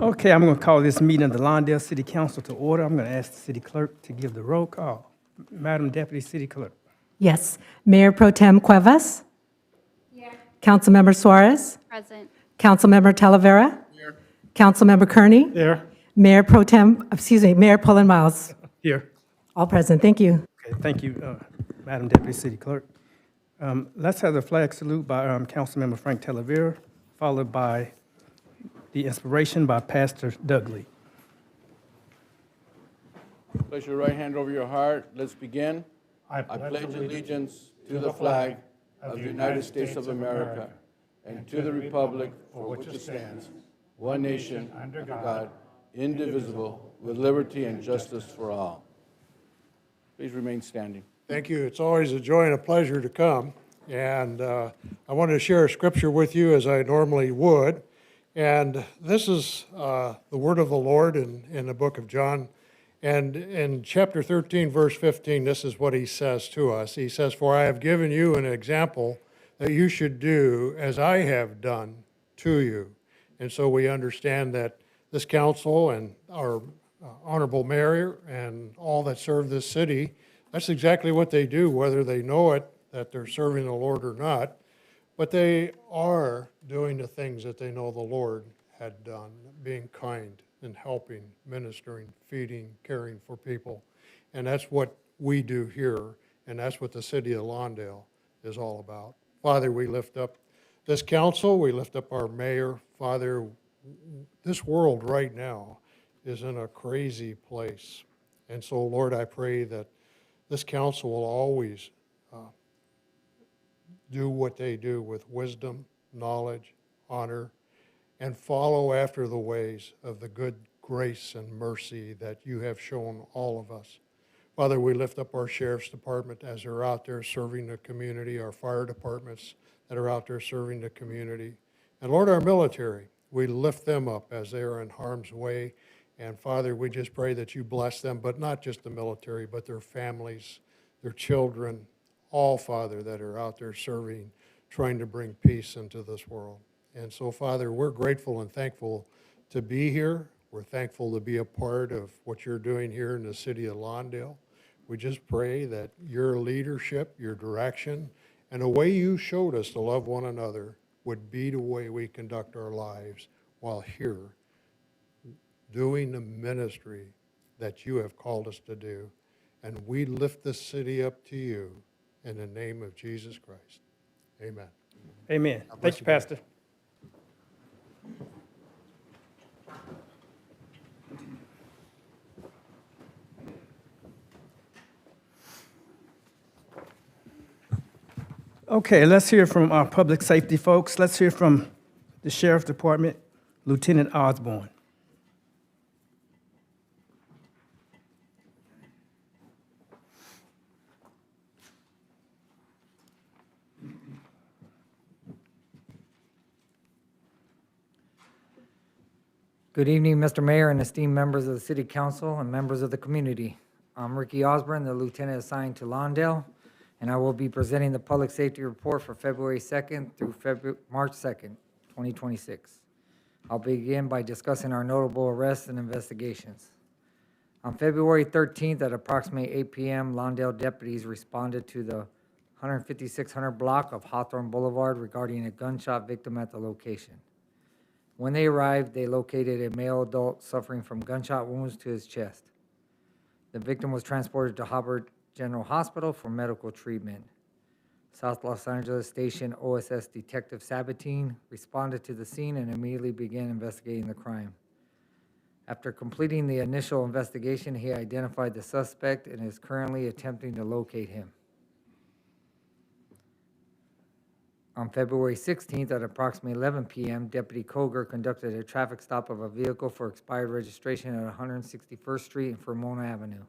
Okay, I'm going to call this meeting of the Lawndale City Council to order. I'm going to ask the city clerk to give the roll call. Madam Deputy City Clerk. Yes. Mayor Pro Tem Cuevas? Here. Councilmember Suarez? Present. Councilmember Talavera? Here. Councilmember Kearney? Here. Mayor Mayor Pullen Miles? Here. All present. Thank you. Okay, thank you, Madam Deputy City Clerk. Let's have the flag salute by Councilmember Frank Talavera, followed by the inspiration by Pastor Dudley. Place your right hand over your heart. Let's begin. I pledge allegiance to the flag of the United States of America and to the republic for which it stands, one nation, under God, indivisible, with liberty and justice for all. Please remain standing. Thank you. It's always a joy and a pleasure to come. And I wanted to share a scripture with you as I normally would. And this is the word of the Lord in the book of John. And in chapter 13, verse 15, this is what he says to us. He says, "For I have given you an example that you should do as I have done to you." And so we understand that this council and our honorable mayor and all that serve this city, that's exactly what they do, whether they know it, that they're serving the Lord or not. But they are doing the things that they know the Lord had done, being kind and helping, ministering, feeding, caring for people. And that's what we do here, and that's what the city of Lawndale is all about. Father, we lift up this council, we lift up our mayor. Father, this world right now is in a crazy place. And so, Lord, I pray that this council will always do what they do with wisdom, knowledge, honor, and follow after the ways of the good grace and mercy that you have shown all of us. Father, we lift up our sheriff's department as they're out there serving the community, our fire departments that are out there serving the community. And Lord, our military, we lift them up as they are in harm's way. And Father, we just pray that you bless them, but not just the military, but their families, their children, all, Father, that are out there serving, trying to bring peace into this world. And so, Father, we're grateful and thankful to be here. We're thankful to be a part of what you're doing here in the city of Lawndale. We just pray that your leadership, your direction, and the way you showed us to love one another would be the way we conduct our lives while here doing the ministry that you have called us to do. And we lift this city up to you in the name of Jesus Christ. Amen. Amen. Thank you, Pastor. Okay, let's hear from our public safety folks. Let's hear from the Sheriff's Department, Lieutenant Osborne. Good evening, Mr. Mayor and esteemed members of the City Council and members of the community. I'm Ricky Osborne, the lieutenant assigned to Lawndale, and I will be presenting the Public Safety Report for February 2nd through March 2nd, 2026. I'll begin by discussing our notable arrests and investigations. On February 13th at approximately 8 p.m., Lawndale deputies responded to the 15600 block of Hawthorne Boulevard regarding a gunshot victim at the location. When they arrived, they located a male adult suffering from gunshot wounds to his chest. The victim was transported to Hubbard General Hospital for medical treatment. South Los Angeles Station OSS Detective Sabatine responded to the scene and immediately began investigating the crime. After completing the initial investigation, he identified the suspect and is currently attempting to locate him. On February 16th at approximately 11 p.m., Deputy Koger conducted a traffic stop of a vehicle for expired registration at 161st Street and Fremona Avenue.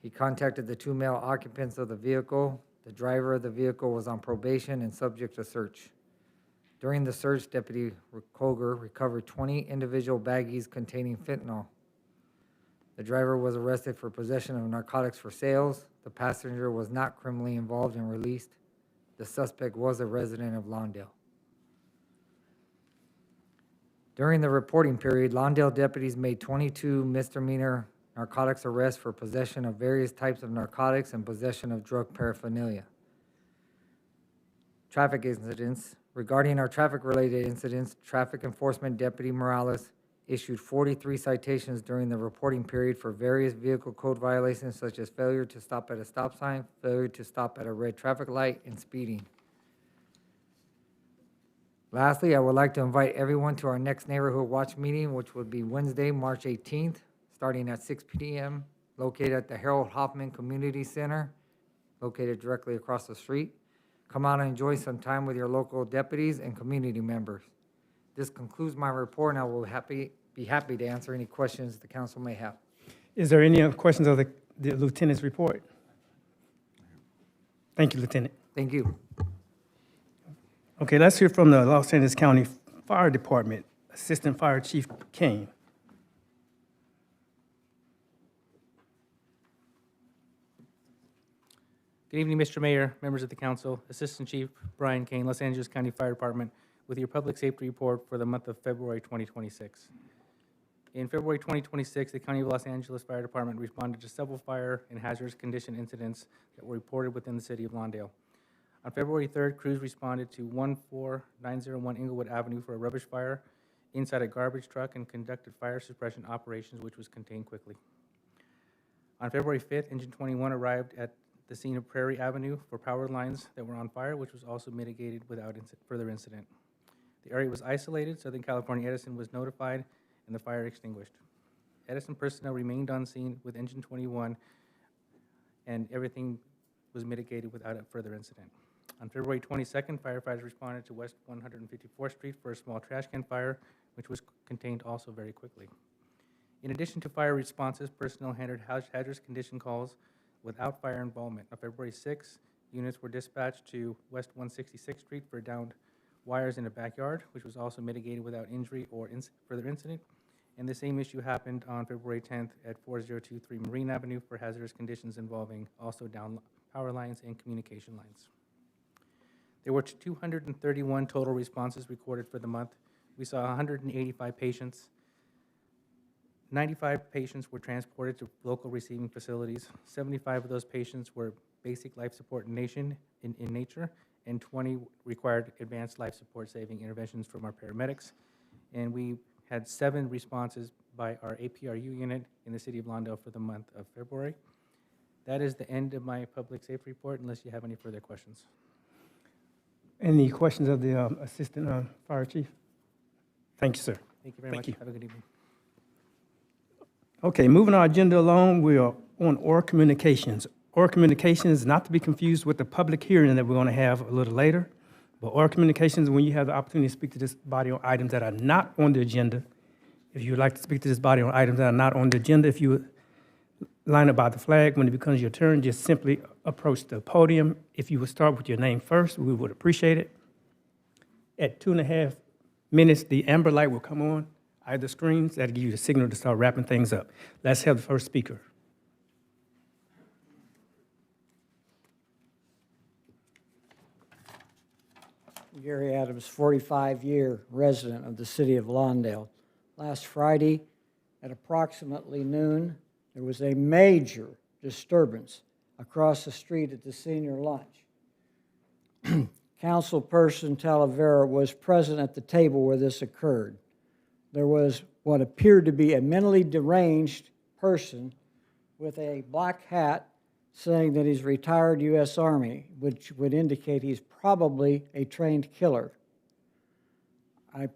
He contacted the two male occupants of the vehicle. The driver of the vehicle was on probation and subject to search. During the search, Deputy Koger recovered 20 individual baggies containing fentanyl. The driver was arrested for possession of narcotics for sales. The passenger was not criminally involved and released. The suspect was a resident of Lawndale. During the reporting period, Lawndale deputies made 22 misdemeanor narcotics arrests for possession of various types of narcotics and possession of drug paraphernalia. Traffic incidents. Regarding our traffic-related incidents, Traffic Enforcement Deputy Morales issued 43 citations during the reporting period for various vehicle code violations such as failure to stop at a stop sign, failure to stop at a red traffic light, and speeding. Lastly, I would like to invite everyone to our next Neighborhood Watch meeting, which will be Wednesday, March 18th, starting at 6 p.m., located at the Harold Hoffman Community Center, located directly across the street. Come out and enjoy some time with your local deputies and community members. This concludes my report, and I will be happy to answer any questions the council may have. Is there any other questions of the lieutenant's report? Thank you, Lieutenant. Thank you. Okay, let's hear from the Los Angeles County Fire Department, Assistant Fire Chief Kane. Good evening, Mr. Mayor, members of the council, Assistant Chief Brian Kane, Los Angeles County Fire Department, with your public safety report for the month of February 2026. In February 2026, the County of Los Angeles Fire Department responded to several fire and hazardous condition incidents that were reported within the city of Lawndale. On February 3rd, crews responded to 14901 Inglewood Avenue for a rubbish fire inside a garbage truck and conducted fire suppression operations, which was contained quickly. On February 5th, Engine 21 arrived at the scene of Prairie Avenue for power lines that were on fire, which was also mitigated without further incident. The area was isolated. Southern California Edison was notified and the fire extinguished. Edison personnel remained on scene with Engine 21, and everything was mitigated without a further incident. On February 22nd, firefighters responded to West 154th Street for a small trash can fire, which was contained also very quickly. In addition to fire responses, personnel handled hazardous condition calls without fire involvement. On February 6th, units were dispatched to West 166th Street for downed wires in a backyard, which was also mitigated without injury or further incident. And the same issue happened on February 10th at 4023 Marine Avenue for hazardous conditions involving also down power lines and communication lines. There were 231 total responses recorded for the month. We saw 185 patients. 95 patients were transported to local receiving facilities. 75 of those patients were basic life support in nature, and 20 required advanced life support saving interventions from our paramedics. And we had 7 responses by our APRU unit in the city of Lawndale for the month of February. That is the end of my public safety report, unless you have any further questions. Any questions of the Assistant Fire Chief? Thank you, sir. Thank you very Thank much. you. Have a good evening. Okay, moving our agenda along, we are on oral communications. Oral communications is not to be confused with the public hearing that we're going to have a little later. But oral communications, when you have the opportunity to speak to this body on items that are not on the agenda. If you would like to speak to this body on items that are not on the agenda, if you would line up by the flag, when it becomes your turn, just simply approach the podium. If you would start with your name first, we would appreciate it. At 2.5 minutes, the amber light will come on either screens. That'll give you the signal to start wrapping things up. Let's have the first speaker. Gary Adams, 45-year resident of the city of Lawndale. Last Friday at approximately noon, there was a major disturbance across the street at the senior lunch. Councilperson Talavera was present at the table where this occurred. There was what appeared to be a mentally deranged person with a black hat saying that he's retired U.S. Army, which would indicate he's probably a trained killer. I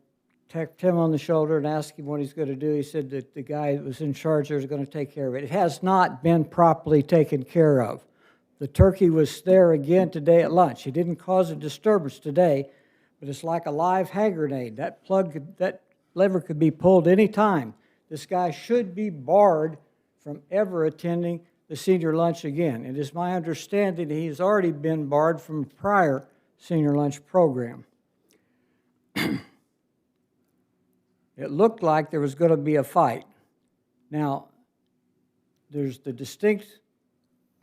tapped him on the shoulder and asked him what he's going to do. He said that the guy that was in charge there is going to take care of it. It has not been properly taken care of. The turkey was there again today at lunch. He didn't cause a disturbance today, but it's like a live hand grenade. That lever could be pulled any time. This guy should be barred from ever attending the senior lunch again. It is my understanding that he's already been barred from a prior senior lunch program. It looked like there was going to be a fight. Now, there's the distinct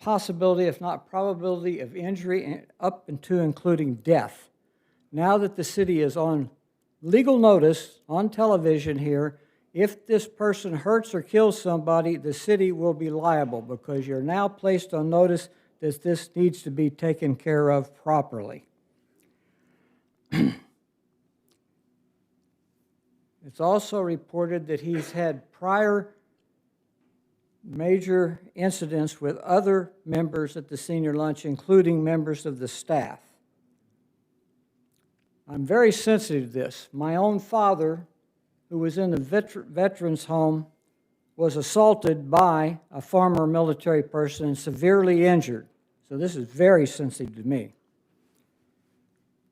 possibility, if not probability, of injury up to including death. Now that the city is on legal notice on television here. If this person hurts or kills somebody, the city will be liable because you're now placed on notice that this needs to be taken care of properly. It's also reported that he's had prior major incidents with other members at the senior lunch, including members of the staff. I'm very sensitive to this. My own father, who was in the veterans home, was assaulted by a former military person and severely injured. So this is very sensitive to me.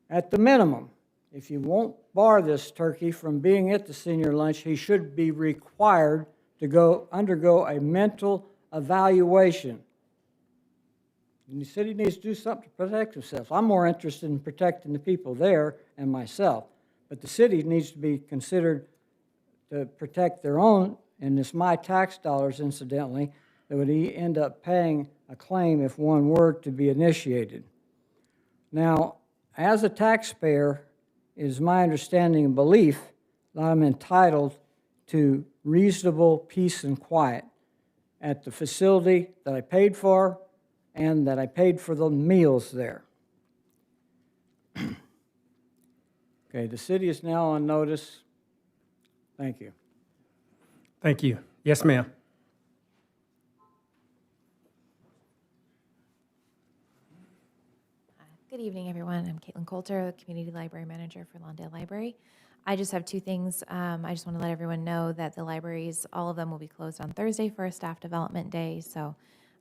At the minimum, if you won't bar this turkey from being at the senior lunch, he should be required to undergo a mental evaluation. And the city needs to do something to protect itself. I'm more interested in protecting the people there and myself. But the city needs to be considered to protect their own, and it's my tax dollars, incidentally, that would end up paying a claim if one were to be initiated. Now, as a taxpayer, it is my understanding and belief that I'm entitled to reasonable peace and quiet at the facility that I paid for and that I paid for the meals there. Okay, the city is now on notice. Thank you. Thank you. Yes, ma'am. Good evening, everyone. I'm Caitlin Coulter, Community Library Manager for Lawndale Library. I just have two things. I just want to let everyone know that the libraries, all of them will be closed on Thursday for a staff development day, so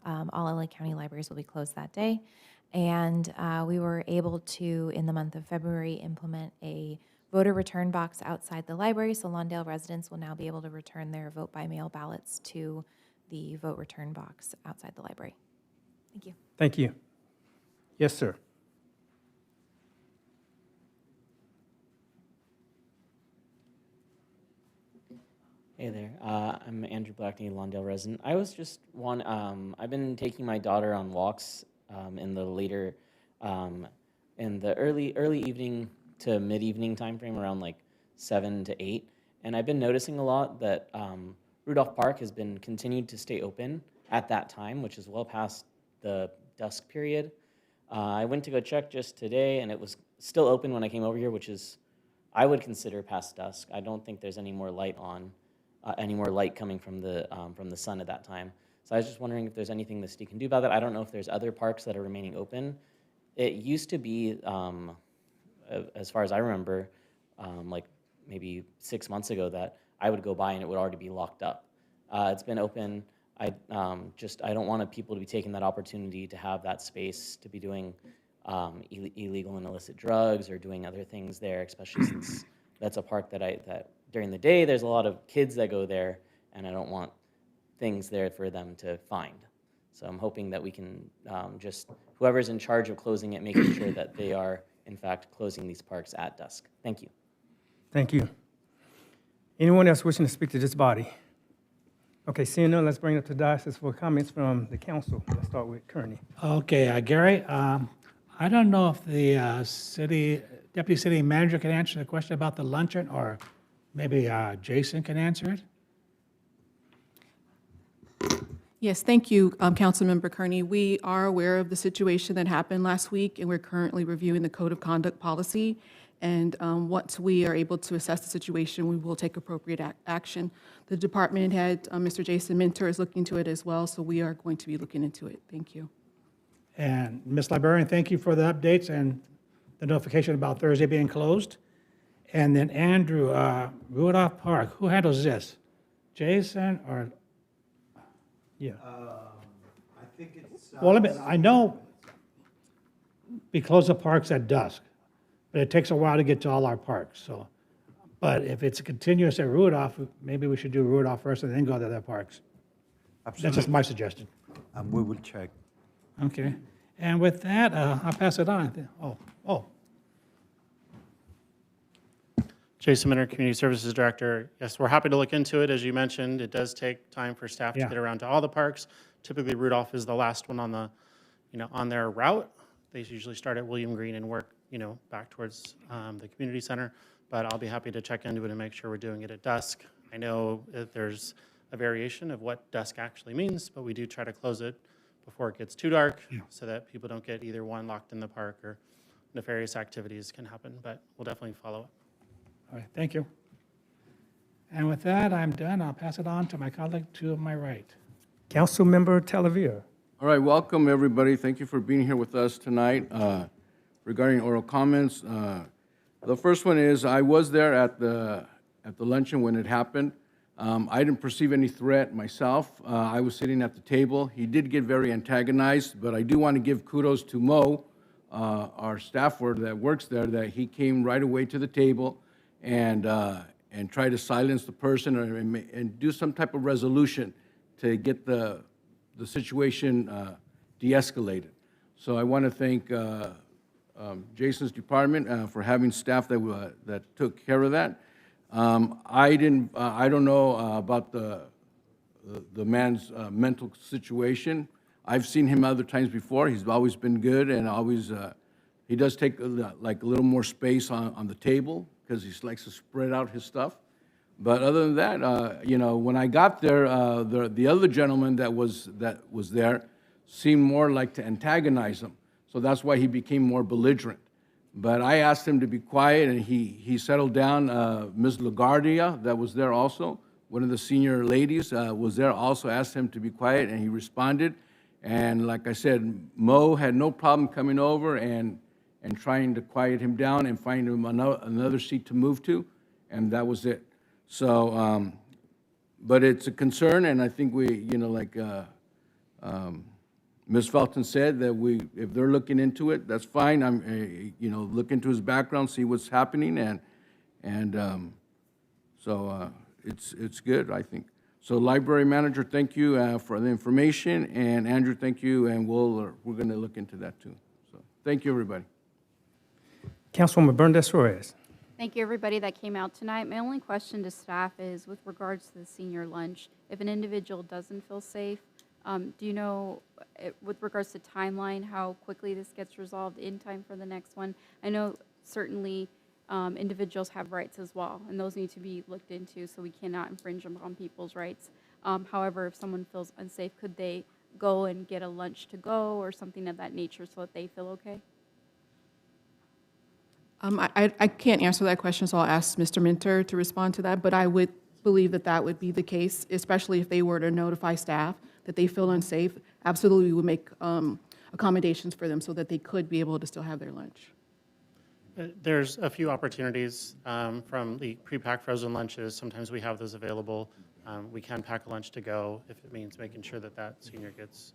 all LA County libraries will be closed that day. And we were able to, in the month of February, implement a voter return box outside the library, so Lawndale residents will now be able to return their vote-by-mail ballots to the vote return box outside the library. Thank you. Thank you. Yes, sir. Hey there, I'm Andrew Blackney, Lawndale resident. I was just I've been taking my daughter on walks in the later, in the early evening to mid-evening time frame, around like 7 to 8. And I've been noticing a lot that Rudolph Park has been continued to stay open at that time, which is well past the dusk period. I went to go check just today, and it was still open when I came over here, which is, I would consider past dusk. I don't think there's any more light on. Any more light coming from the sun at that time. So I was just wondering if there's anything the city can do about that. I don't know if there's other parks that are remaining open. It used to be, as far as I remember, like maybe 6 months ago, that I would go by and it would already be locked up. It's been open. I don't want people to be taking that opportunity to have that space to be doing illegal and illicit drugs or doing other things there, especially since that's a park that during the day, there's a lot of kids that go there, and I don't want things there for them to find. So I'm hoping that we can just, whoever's in charge of closing it, making sure that they are, in fact, closing these parks at dusk. Thank you. Thank you. Anyone else wishing to speak to this body? Okay, seeing none, let's bring it up to diocese for comments from the council. Let's start with Kearney. Okay, Gary, I don't know if the deputy city manager can answer the question about the luncheon, or maybe Jason can answer it. Yes, thank you, Councilmember Kearney. We are aware of the situation that happened last week, and we're currently reviewing the Code of Conduct policy. And once we are able to assess the situation, we will take appropriate action. The department head, Mr. Jason Minter, is looking into it as well, so we are going to be looking into it. Thank you. And Ms. Librarian, thank you for the updates and the notification about Thursday being closed. And then Andrew, Rudolph Park, who handles this? Jason or? Yeah. I think it's. Well, I know we close the parks at dusk, but it takes a while to get to all our parks, so. But if it's continuous at Rudolph, maybe we should do Rudolph first and then go to the other parks. Absolutely. That's just my suggestion. We will check. Okay. And with that, I'll pass it on. Jason Minter, Community Services Director. Yes, we're happy to look into it. As you mentioned, it does take time for staff to Yeah. get around to all the parks. Typically, Rudolph is the last one on the, on their route. They usually start at William Green and work, back towards the community center. but I'll be happy to check into it and make sure we're doing it at dusk. I know that there's a variation of what dusk actually means, but we do try to close it before it gets too dark so that people don't get either one, locked in the park, or nefarious activities can happen, but we'll definitely follow up. All right, thank you. And with that, I'm done. I'll pass it on to my colleague to my right. Councilmember Talavera. All right, welcome, everybody. Thank you for being here with us tonight. Regarding oral comments, the first one is, I was there at the luncheon when it happened. I didn't perceive any threat myself. I was sitting at the table. He did get very antagonized, but I do want to give kudos to Mo, our staffer that works there, that he came right away to the table and tried to silence the person and do some type of resolution to get the situation de-escalated. So I want to thank Jason's department for having staff that took care of that. I don't know about the man's mental situation. I've seen him other times before. He's always been good, and always he does take like a little more space on the table because he likes to spread out his stuff. But other than that, you know, when I got there, the other gentleman that was there seemed more like to antagonize him. So that's why he became more belligerent. But I asked him to be quiet, and he settled down. Ms. LaGuardia, that was there also, one of the senior ladies, was there also, asked him to be quiet, and he responded. And like I said, Mo had no problem coming over and trying to quiet him down and find him another seat to move to, and that was it. So, but it's a concern, and I think we, you know, like Ms. Felton said, that if they're looking into it, that's fine. You know, look into his background, see what's happening, and so it's good, I think. So, library manager, thank you for the information, and Andrew, thank you, and we're going to look into that too. So, thank you, everybody. Councilwoman Bernadette-Suarez. Thank you, everybody that came out tonight. My only question to staff is with regards to the senior lunch. If an individual doesn't feel safe, do you know, with regards to timeline, how quickly this gets resolved in time for the next one? I know certainly individuals have rights as well, and those need to be looked into, so we cannot infringe on people's rights. However, if someone feels unsafe, could they go and get a lunch to go or something of that nature so that they feel okay? I can't answer that question, so I'll ask Mr. Minter to respond to that, but I would believe that that would be the case, especially if they were to notify staff that they feel unsafe. Absolutely, we would make accommodations for them so that they could be able to still have their lunch. There's a few opportunities from the pre-packed frozen lunches. Sometimes we have those available. We can pack a lunch to go if it means making sure that that senior gets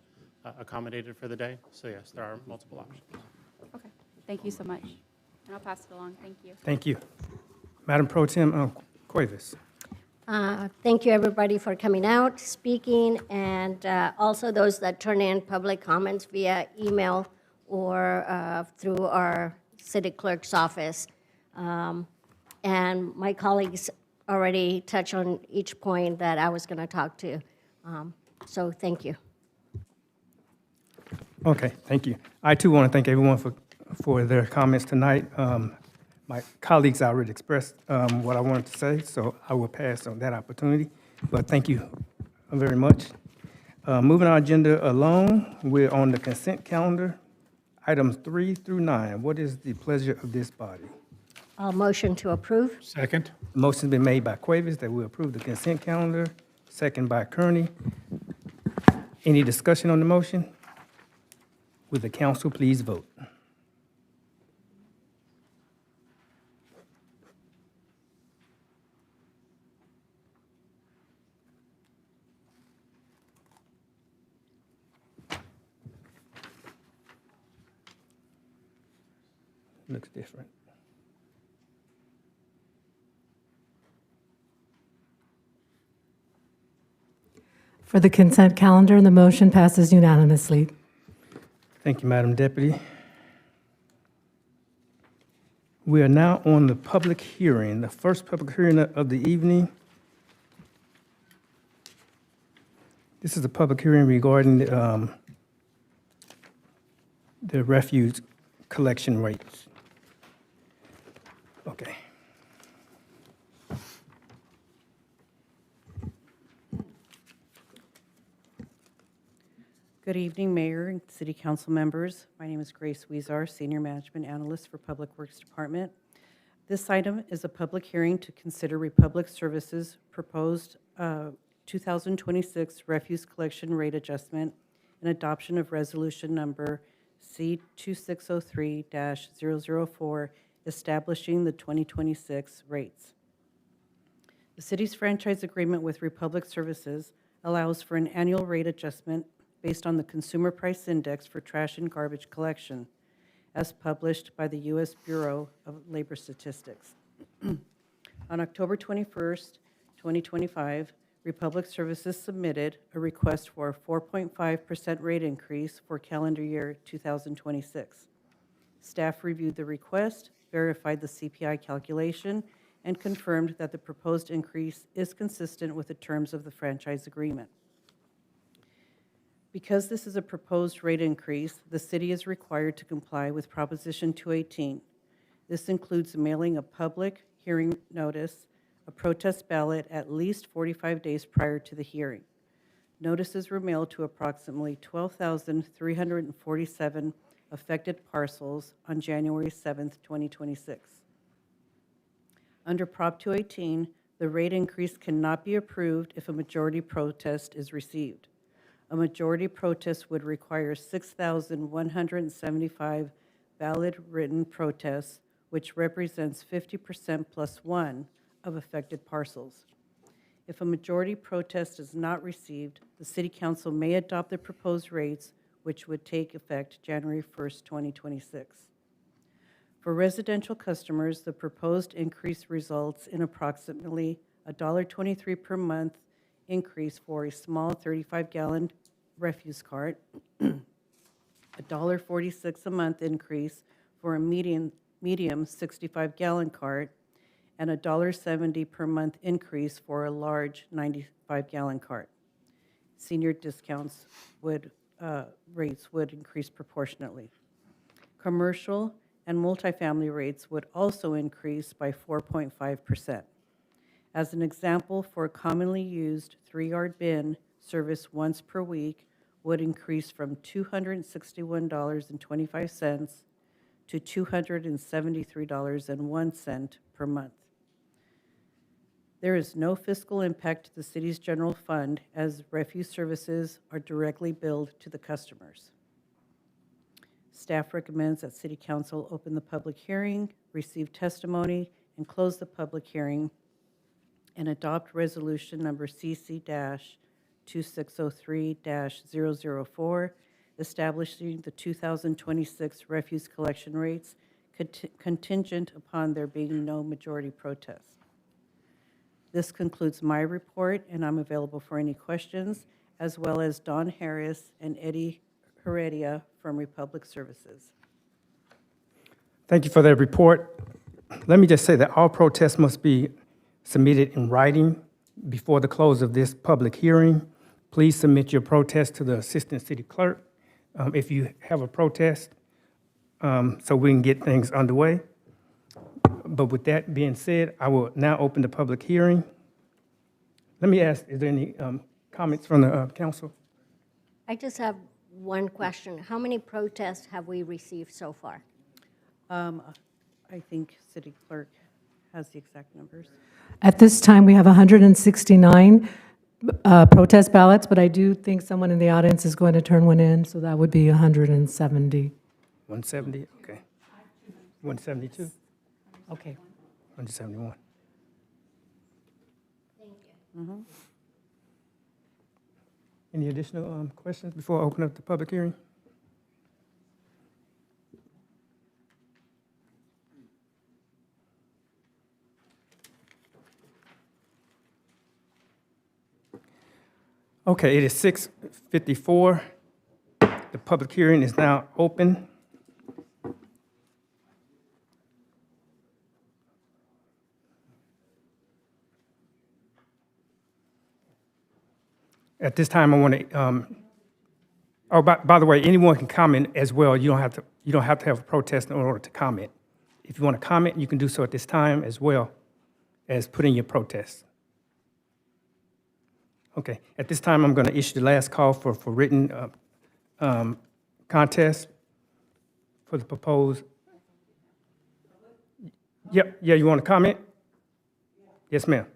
accommodated for the day. So yes, there are multiple options. Okay, thank you so much. And I'll pass it along. Thank you. Thank you. Madam Pro Tem Cuevas. Thank you, everybody, for coming out, speaking, and also those that turn in public comments via email or through our city clerk's office. And my colleagues already touched on each point that I was going to talk to. So thank you. Okay, thank you. I too want to thank everyone for their comments tonight. My colleagues already expressed what I wanted to say, so I will pass on that opportunity. But thank you very much. Moving our agenda along, we're on the consent calendar, items 3 through 9. What is the pleasure of this body? Motion to approve. Second. Motion's been made by Cuevas that we approve the consent calendar, second by Kearney. Any discussion on the motion? Would the council please vote? Looks different. For the consent calendar, the motion passes unanimously. Thank you, Madam Deputy. We are now on the public hearing, the first public hearing of the evening. This is a public hearing regarding the refuse collection rates. Okay. Good evening, Mayor and City Council members. My name is Grace Weezar, Senior Management Analyst for Public Works Department. This item is a public hearing to consider Republic Services' proposed 2026 refuse collection rate adjustment and adoption of resolution number C2603-004, establishing the 2026 rates. The city's franchise agreement with Republic Services allows for an annual rate adjustment based on the Consumer Price Index for trash and garbage collection, as published by the U.S. Bureau of Labor Statistics. On October 21st, 2025, Republic Services submitted a request for a 4.5% rate increase for calendar year 2026. Staff reviewed the request, verified the CPI calculation, and confirmed that the proposed increase is consistent with the terms of the franchise agreement. Because this is a proposed rate increase, the city is required to comply with Proposition 218. This includes mailing a public hearing notice, a protest ballot at least 45 days prior to the hearing. Notices were mailed to approximately 12,347 affected parcels on January 7th, 2026. Under Prop 218, the rate increase cannot be approved if a majority protest is received. A majority protest would require 6,175 valid written protests, which represents 50% plus one of affected parcels. If a majority protest is not received, the City Council may adopt the proposed rates, which would take effect January 1st, 2026. For residential customers, the proposed increase results in approximately $1.23 per month increase for a small 35-gallon refuse cart, $1.46 a month increase for a medium 65-gallon cart, and $1.70 per month increase for a large 95-gallon cart. Senior discounts rates would increase proportionately. Commercial and multifamily rates would also increase by 4.5%. As an example, for a commonly used 3-yard bin service once per week would increase from $261.25 to $273.01 per month. There is no fiscal impact to the city's general fund as refuse services are directly billed to the customers. Staff recommends that City Council open the public hearing, receive testimony, and close the public hearing, and adopt resolution number CC-2603-004, establishing the 2026 refuse collection rates contingent upon there being no majority protest. This concludes my report, and I'm available for any questions, as well as Don Harris and Eddie Heredia from Republic Services. Thank you for that report. Let me just say that all protests must be submitted in writing before the close of this public hearing. Please submit your protest to the Assistant City Clerk if you have a protest, so we can get things underway. But with that being said, I will now open the public hearing. Let me ask, is there any comments from the council? I just have one question. How many protests have we received so far? I think City Clerk has the exact numbers. At this time, we have 169 protest ballots, but I do think someone in the audience is going to turn one in, so that would be 170. 170, okay. 172? Okay. 171. Thank you. Any additional questions before I open up the public hearing? Okay, it is 6:54. The public hearing is now open. At this time, I want to, by the way, anyone can comment as well. You don't have to have a protest in order to comment. If you want to comment, you can do so at this time as well as put in your protest. Okay, at this time, I'm going to issue the last call for written contest for the proposed. Yep, yeah, you want to comment? Yes, ma'am.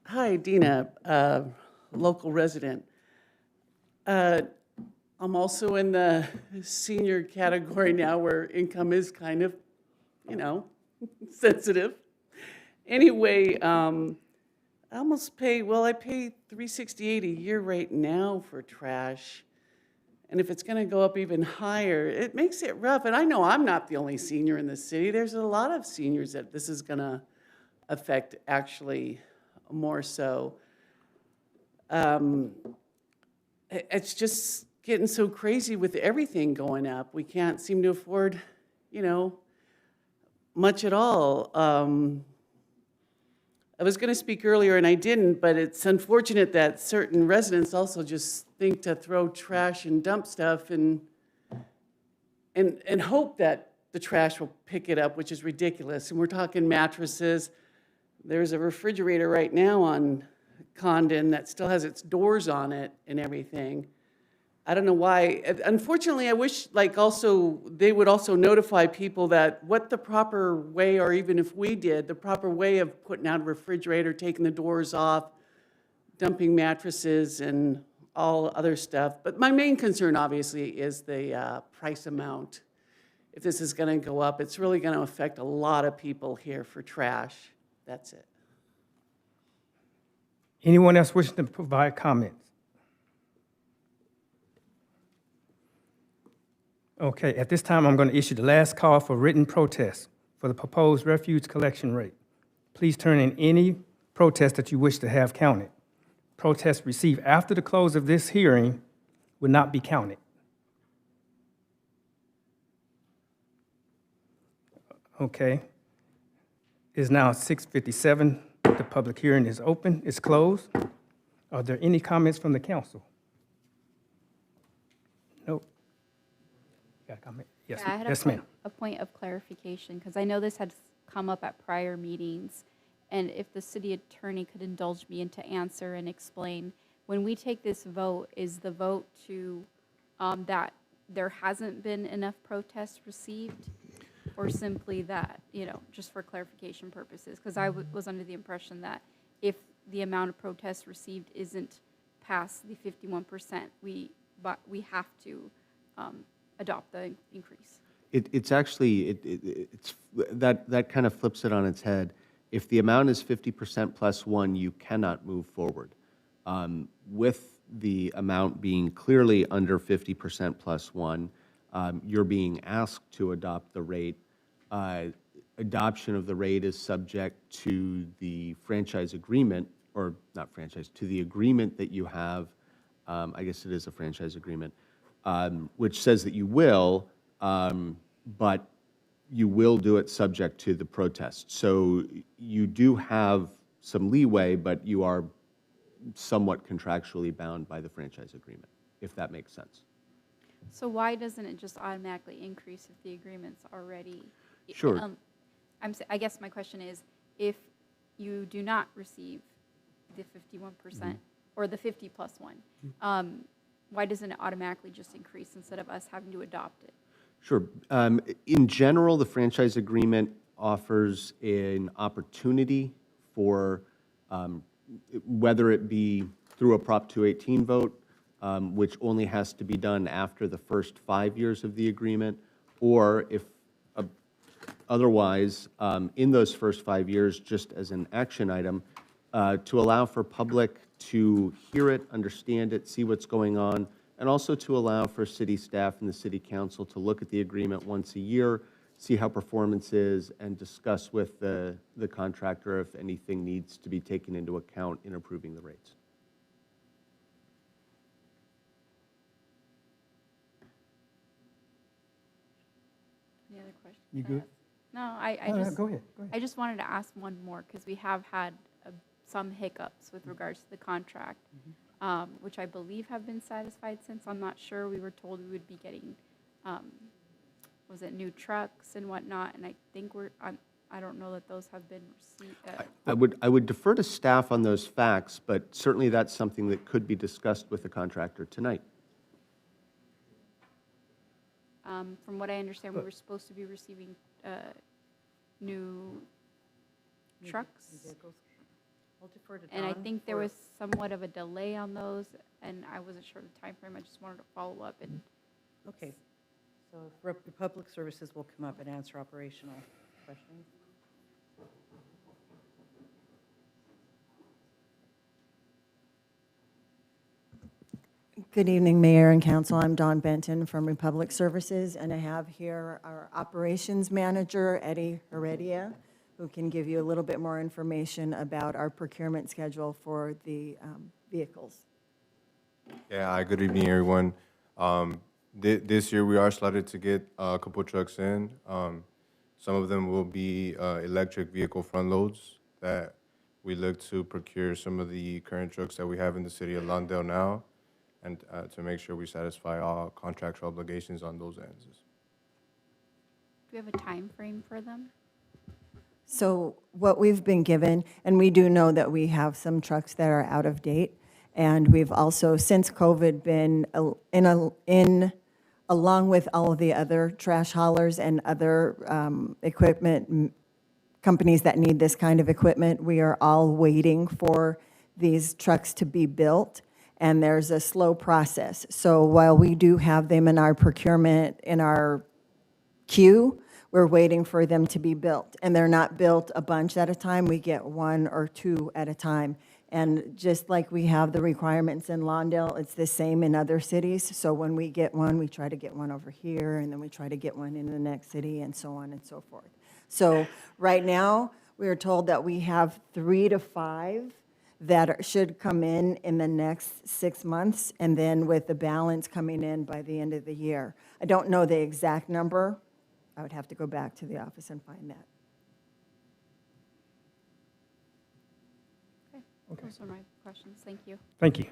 Hi, Dina, local resident. I'm also in the senior category now where income is kind of, sensitive. Anyway, I almost pay, I pay $368 a year right now for trash. And if it's gonna go up even higher, it makes it rough. And I know I'm not the only senior in the city. There's a lot of seniors that this is gonna affect actually more so. It's just getting so crazy with everything going up. We can't seem to afford, much at all. I was going to speak earlier and I didn't, but it's unfortunate that certain residents also just think to throw trash and dump stuff and hope that the trash will pick it up, which is ridiculous. And we're talking mattresses. There's a refrigerator right now on Condon that still has its doors on it and everything. I don't know why. Unfortunately, I wish they would also notify people that what the proper way, or even if we did, the proper way of putting out a refrigerator, taking the doors off, dumping mattresses and all other stuff. But my main concern obviously is the price amount. If this is gonna go up, it's really gonna affect a lot of people here for trash. That's it. Anyone else wishing to provide comments? Okay, at this time, I'm going to issue the last call for written protest for the proposed refuge collection rate. Please turn in any protest that you wish to have counted. Protests received after the close of this hearing will not be counted. Okay. It's now 6:57. The public hearing is open. It's closed. Are there any comments from the council? Nope. Got a comment? Yes, Yeah, I had yes, ma'am. a point of clarification, because I know this had come up at prior meetings, and if the city attorney could indulge me into answer and explain, when we take this vote, is the vote to, that there hasn't been enough protests received, or simply that, just for clarification purposes? Because I was under the impression that if the amount of protests received isn't past the 51%, we have to adopt the increase. It's actually, it's that kind of flips it on its head. If the amount is 50% plus one, you cannot move forward. With the amount being clearly under 50% plus one, you're being asked to adopt the rate. Adoption of the rate is subject to the franchise agreement, or not franchise, to the agreement that you have. I guess it is a franchise agreement, which says that you will, but you will do it subject to the protest. So you do have some leeway, but you are somewhat contractually bound by the franchise agreement, if that makes sense. So why doesn't it just automatically increase if the agreement's already? Sure. I guess my question is, if you do not receive the 51% or the 50 plus one, why doesn't it automatically just increase instead of us having to adopt it? Sure. In general, the franchise agreement offers an opportunity for, whether it be through a Prop 218 vote, which only has to be done after the first 5 years of the agreement, or if otherwise, in those first 5 years, just as an action item, to allow for public to hear it, understand it, see what's going on, and also to allow for city staff and the city council to look at the agreement once a year, see how performance is, and discuss with the contractor if anything needs to be taken into account in approving the rates. Any other questions? You good? No, I No, just. go ahead, go ahead. I just wanted to ask one more, because we have had some hiccups with regards to the contract. which I believe have been satisfied since. I'm not sure. We were told we would be getting, was it new trucks and whatnot? And I think I don't know that those have been received. I would defer to staff on those facts, but certainly that's something that could be discussed with the contractor tonight. From what I understand, we were supposed to be receiving new trucks. I'll defer to And I Dawn think there for- was somewhat of a delay on those, and I wasn't sure the time frame. I just wanted to follow up and. Okay, so Public Services will come up and answer operational questions. Good evening, Mayor and Council. I'm Dawn Benton from Republic Services, and I have here our Operations Manager, Eddie Heredia, who can give you a little bit more information about our procurement schedule for the vehicles. Yeah, hi, good evening, everyone. This year, we are slated to get a couple trucks in. Some of them will be electric vehicle front loads that we look to procure some of the current trucks that we have in the city of Lawndale now, and to make sure we satisfy all contractual obligations on those ends. Do we have a time frame for them? So what we've been given, and we do know that we have some trucks that are out of date, and we've also, since COVID, been along with all of the other trash haulers and other equipment companies that need this kind of equipment, we are all waiting for these trucks to be built, and there's a slow process. So while we do have them in our procurement, in our queue, we're waiting for them to be built. And they're not built a bunch at a time, we get one or two at a time. And just like we have the requirements in Lawndale, it's the same in other cities. So when we get one, we try to get one over here, and then we try to get one in the next city, and so on and so forth. So right now, we are told that we have 3 to 5 that should come in the next 6 months, and then with the balance coming in by the end of the year. I don't know the exact number. I would have to go back to the office and find that. Okay. Those are my questions. Thank you. Thank you.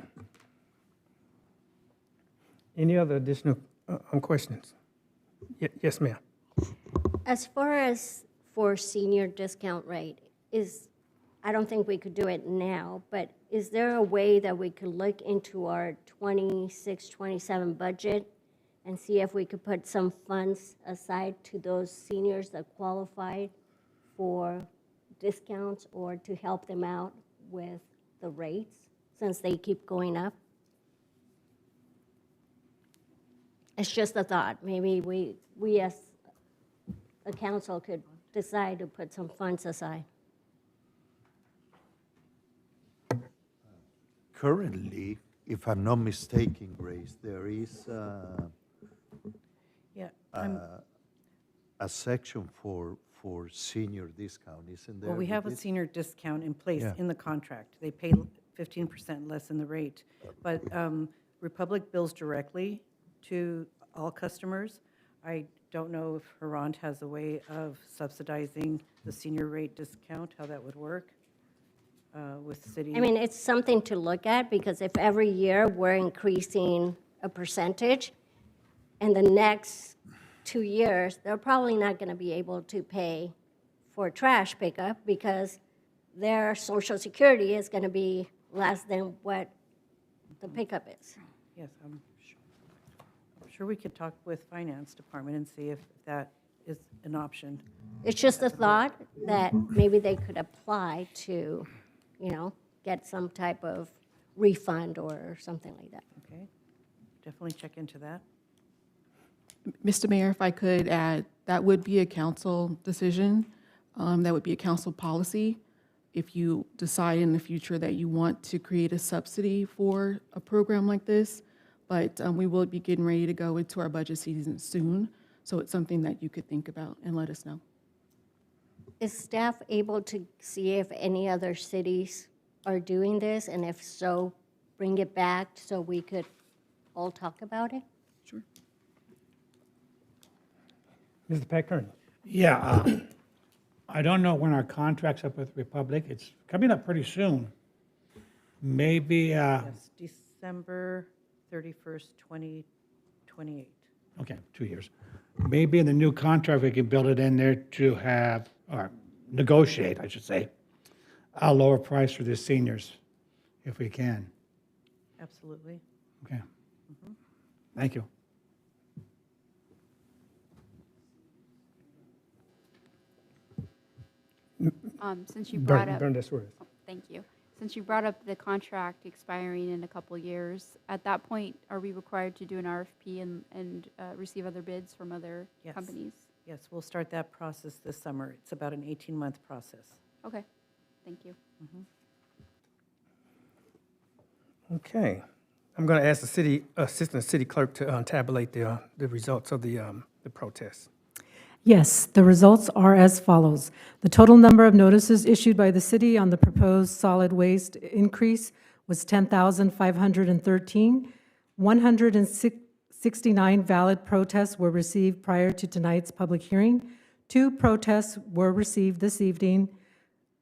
Any other additional questions? Yes, ma'am. As far as for senior discount rate, I don't think we could do it now, but is there a way that we could look into our 26, 27 budget and see if we could put some funds aside to those seniors that qualify for discounts or to help them out with the rates since they keep going up? It's just a thought. Maybe we as a council could decide to put some funds aside. Currently, if I'm not mistaken, Grace, there is Yeah, a section for senior discount, isn't there? well, we have a with it? senior discount in place Yeah. in the contract. They pay 15% less in the rate. But Republic bills directly to all customers. I don't know if Harant has a way of subsidizing the senior rate discount, how that would work with city. I mean, it's something to look at because if every year we're increasing a percentage, in the next 2 years, they're probably not going to be able to pay for trash pickup because their Social Security is going to be less than what the pickup is. Yes, I'm sure we could talk with Finance Department and see if that is an option. It's just a thought that maybe they could apply to, get some type of refund or something like that. Okay, definitely check into that. Mr. Mayor, if I could add, that would be a council decision. That would be a council policy. If you decide in the future that you want to create a subsidy for a program like this, but we will be getting ready to go into our budget season soon, so it's something that you could think about and let us know. Is staff able to see if any other cities are doing this? And if so, bring it back so we could all talk about it? Sure. Mr. Pat Kearney. Yeah, I don't know when our contract's up with Republic. It's coming up pretty soon. Maybe, Yes, December 31st, 2028. okay, 2 years. Maybe in the new contract, we can build it in there to have, or negotiate, I should say, a lower price for the seniors, if we can. Absolutely. Okay. Thank you. Since you brought up. Bernadette Suarez. Oh, thank you. Since you brought up the contract expiring in a couple years, at that point, are we required to do an RFP and receive other bids from other Yes. companies? Yes, we'll start that process this summer. It's about an 18-month process. Okay, thank you. Okay. I'm going to ask the city, assistant city clerk to tabulate the results of the protest. Yes, the results are as follows. The total number of notices issued by the city on the proposed solid waste increase was 10,513. 169 valid protests were received prior to tonight's public hearing. 2 protests were received this evening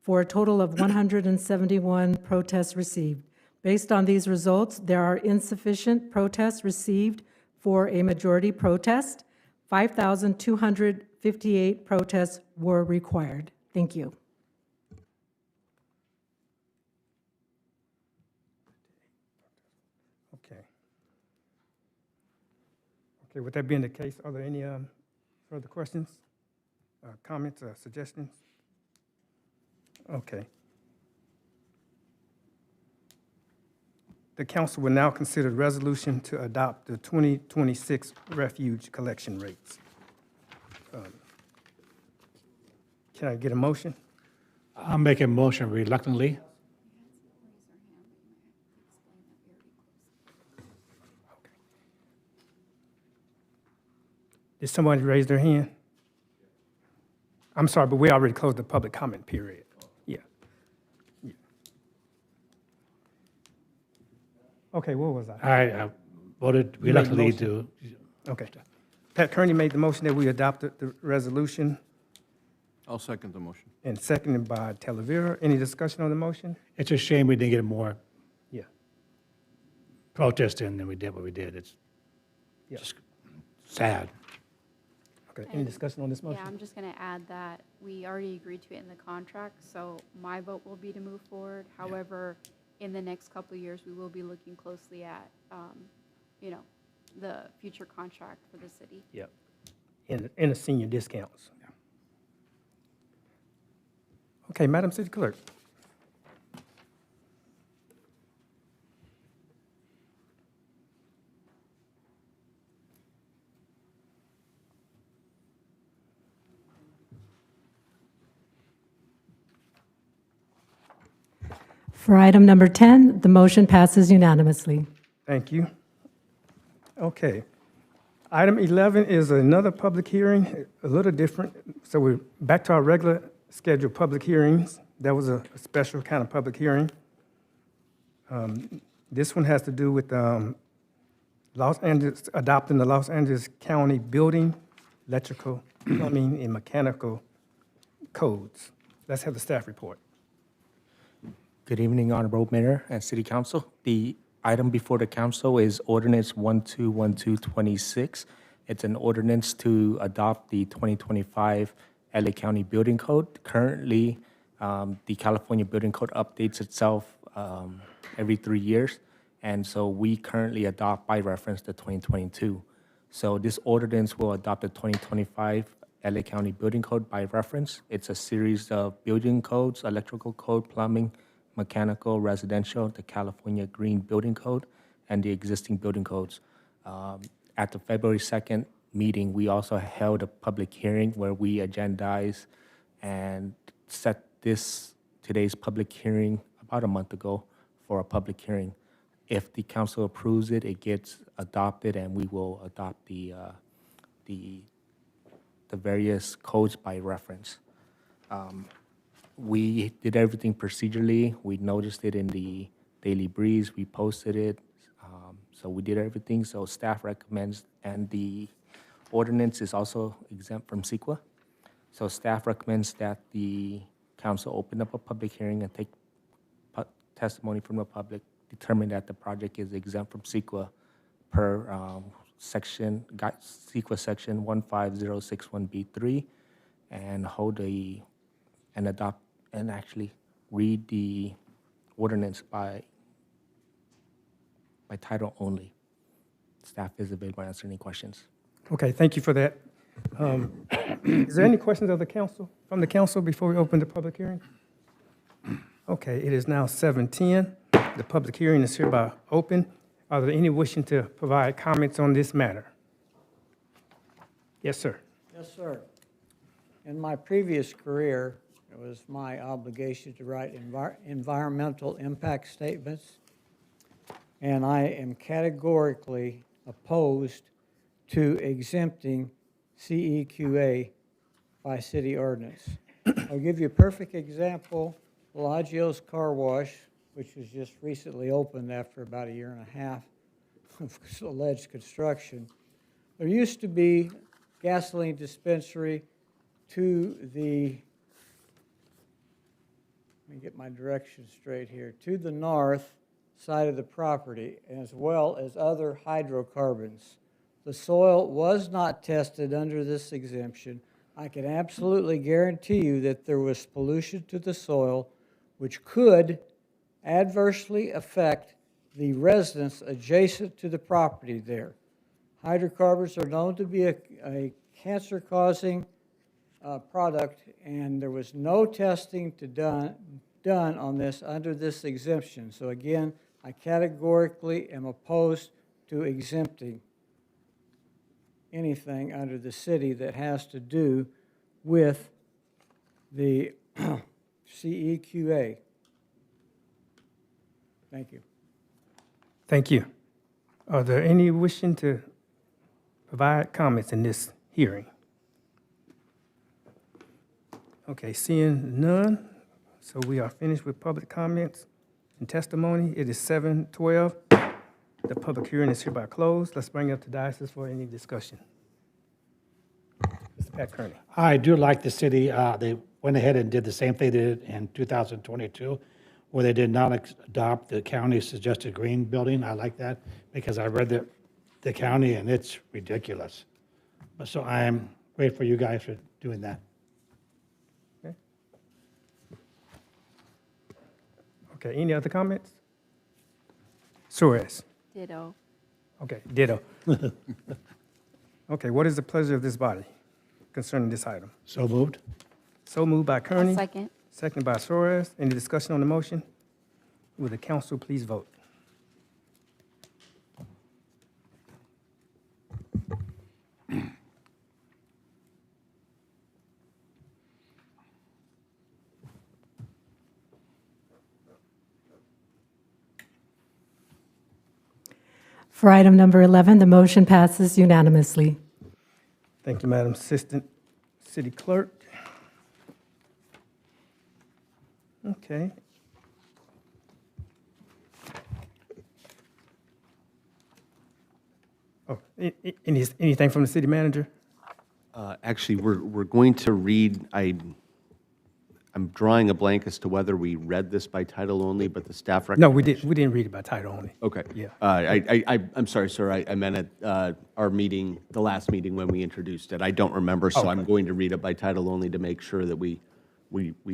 for a total of 171 protests received. Based on these results, there are insufficient protests received for a majority protest. 5,258 protests were required. Thank you. Okay. Okay, with that being the case, are there any further questions, comments, suggestions? Okay. The council will now consider the resolution to adopt the 2026 refuge collection rates. Can I get a motion? I'll make a motion reluctantly. Did somebody raise their hand? I'm sorry, but we already closed the public comment period. Yeah. Yeah. Okay, what was I? I voted You made the reluctantly motion. to, Okay. Pat Kearney made the motion that we adopted the resolution, I'll second the motion. and seconded by Talavera. Any discussion on the motion? it's a shame we didn't get more Yeah. protest in than we did what we did. It's Yeah. just sad. Okay, any discussion on this motion? Yeah, I'm just going to add that we already agreed to it in the contract, so my vote will be to move forward. However, in the next couple of years, we will be looking closely at, the future contract for the city. Yeah. And the senior discounts. Okay, Madam City Clerk. For item number 10, the motion passes unanimously. Thank you. Okay. Item 11 is another public hearing, a little different. So we're back to our regular scheduled public hearings. That was a special kind of public hearing. This one has to do with Los Angeles, adopting the Los Angeles County Building, Electrical, Plumbing, and Mechanical Codes. Let's have the staff report. Good evening, Honorable Mayor and City Council. The item before the council is Ordinance 121226. It's an ordinance to adopt the 2025 LA County Building Code. Currently, the California Building Code updates itself every 3 years, and so we currently adopt by reference the 2022. So this ordinance will adopt the 2025 LA County Building Code by reference. It's a series of building codes, electrical code, plumbing, mechanical, residential, the California Green Building Code, and the existing building codes. At the February 2nd meeting, we also held a public hearing where we agendized and set today's public hearing about a month ago for a public hearing. If the council approves it, it gets adopted, and we will adopt the various codes by reference. We did everything procedurally. We noticed it in the Daily Breeze. We posted it. So we did everything. So staff recommends, and the ordinance is also exempt from CEQA. So staff recommends that the council open up a public hearing and testimony from the public determine that the project is exempt from CEQA per CEQA section 15061B3, and adopt and actually read the ordinance by title only. Staff is available to answer any questions. Okay, thank you for that. Is there any questions of the council, from the council, before we open the public hearing? Okay, it is now 7:10. The public hearing is hereby open. Are there any wishing to provide comments on this matter? Yes, sir. Yes, sir. In my previous career, it was my obligation to write environmental impact statements, and I am categorically opposed to exempting CEQA by city ordinance. I'll give you a perfect example. Bellagio's Car Wash, which was just recently opened after about a year and a half of alleged construction. There used to be gasoline dispensary to the, let me get my direction straight here, to the north side of the property, as well as other hydrocarbons. The soil was not tested under this exemption. I can absolutely guarantee you that there was pollution to the soil which could adversely affect the residents adjacent to the property there. Hydrocarbons are known to be a cancer-causing product, and there was no testing done on this under this exemption. So again, I categorically am opposed to exempting anything under the city that has to do with the CEQA. Thank you. Thank you. Are there any wishing to provide comments in this hearing? Okay, seeing none, so we are finished with public comments and testimony. It is 7:12. The public hearing is hereby closed. Let's bring it up to diocese for any discussion. Mr. Pat Kearney. I do like the city, they went ahead and did the same thing they did in 2022, where they did not adopt the county's suggested green building. I like that because I read the county and it's ridiculous. So I'm grateful for you guys for doing that. Okay, any other comments? Suarez. Ditto. Okay, ditto. Okay, what is the pleasure of this body concerning this item? So moved. So moved by Kearney. Second. Seconded by Suarez. Any discussion on the motion? Will the council please vote? For item number 11, the motion passes unanimously. Thank you, Madam Assistant City Clerk. Okay. Oh, anything from the city manager? Actually, we're going to read, I'm drawing a blank as to whether we read this by title only, but the staff No, recommendation. we didn't read it by title only. Okay. Yeah. I'm sorry, sir. I meant at our meeting, the last meeting when we introduced it. I don't remember, so I'm going to read it by title only to make sure that we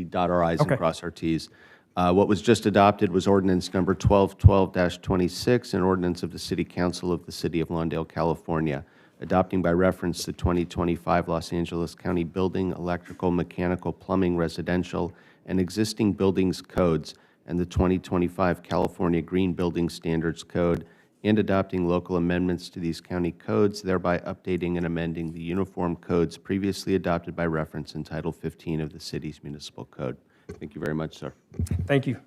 dot our i's and cross our t's. What was just adopted was ordinance number 1212-26, an ordinance of the City Council of the City of Lawndale, California, adopting by reference the 2025 Los Angeles County Building, Electrical, Mechanical, Plumbing, Residential, and Existing Buildings Codes, and the 2025 California Green Building Standards Code, and adopting local amendments to these county codes, thereby updating and amending the uniform codes previously adopted by reference in Title 15 of the city's municipal code. Thank you very much, sir. Thank you.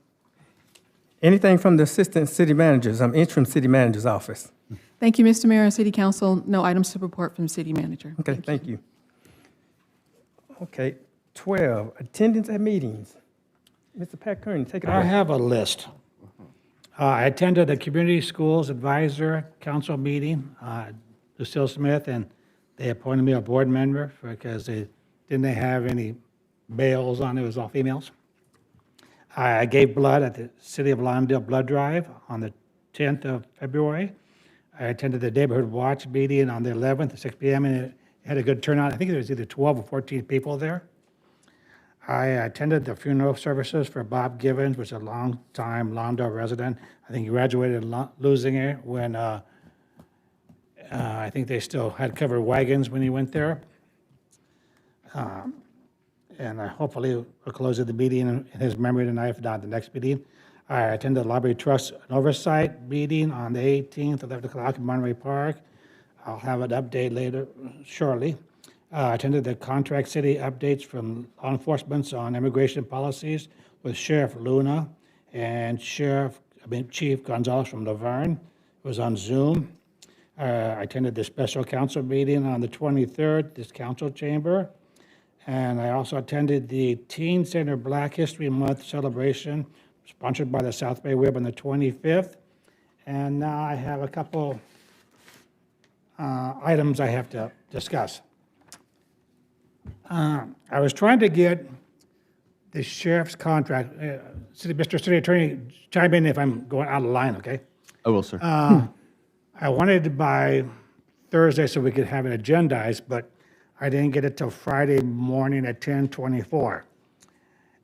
Anything from the Assistant City Managers, interim City Manager's office? Thank you, Mr. Mayor and City Council. No items to report from City Manager. Okay, thank you. Okay, 12, attendance at meetings. Mr. Pat Kearney, take it away. I have a list. I attended the Community Schools Advisor Council meeting, Lucille Smith, and they appointed me a board member because they didn't have any males on it, was all females. I gave blood at the City of Lawndale Blood Drive on the 10th of February. I attended the Neighborhood Watch meeting on the 11th at 6 p.m. and it had a good turnout. I think there was either 12 or 14 people there. I attended the funeral services for Bob Givens, which is a long-time Lawndale resident. I think he graduated losing it when I think they still had covered wagons when he went there. And hopefully we'll close the meeting in his memory tonight, if not the next meeting. I attended the Library Trust and Oversight meeting on the 18th, 11 o'clock in Monterey Park. I'll have an update later, shortly. I attended the Contract City updates from law enforcement on immigration policies with Sheriff Luna and Chief Gonzalez from Laverne. It was on Zoom. I attended the special council meeting on the 23rd, this council chamber. And I also attended the Teen Center Black History Month celebration, sponsored by the South Bay Web on the 25th. And now I have a couple items I have to discuss. I was trying to get the sheriff's contract. Mr. City Attorney, chime in if I'm going out of line, okay? I will, sir. I wanted to by Thursday so we could have it agendized, but I didn't get it till Friday morning at 10:24.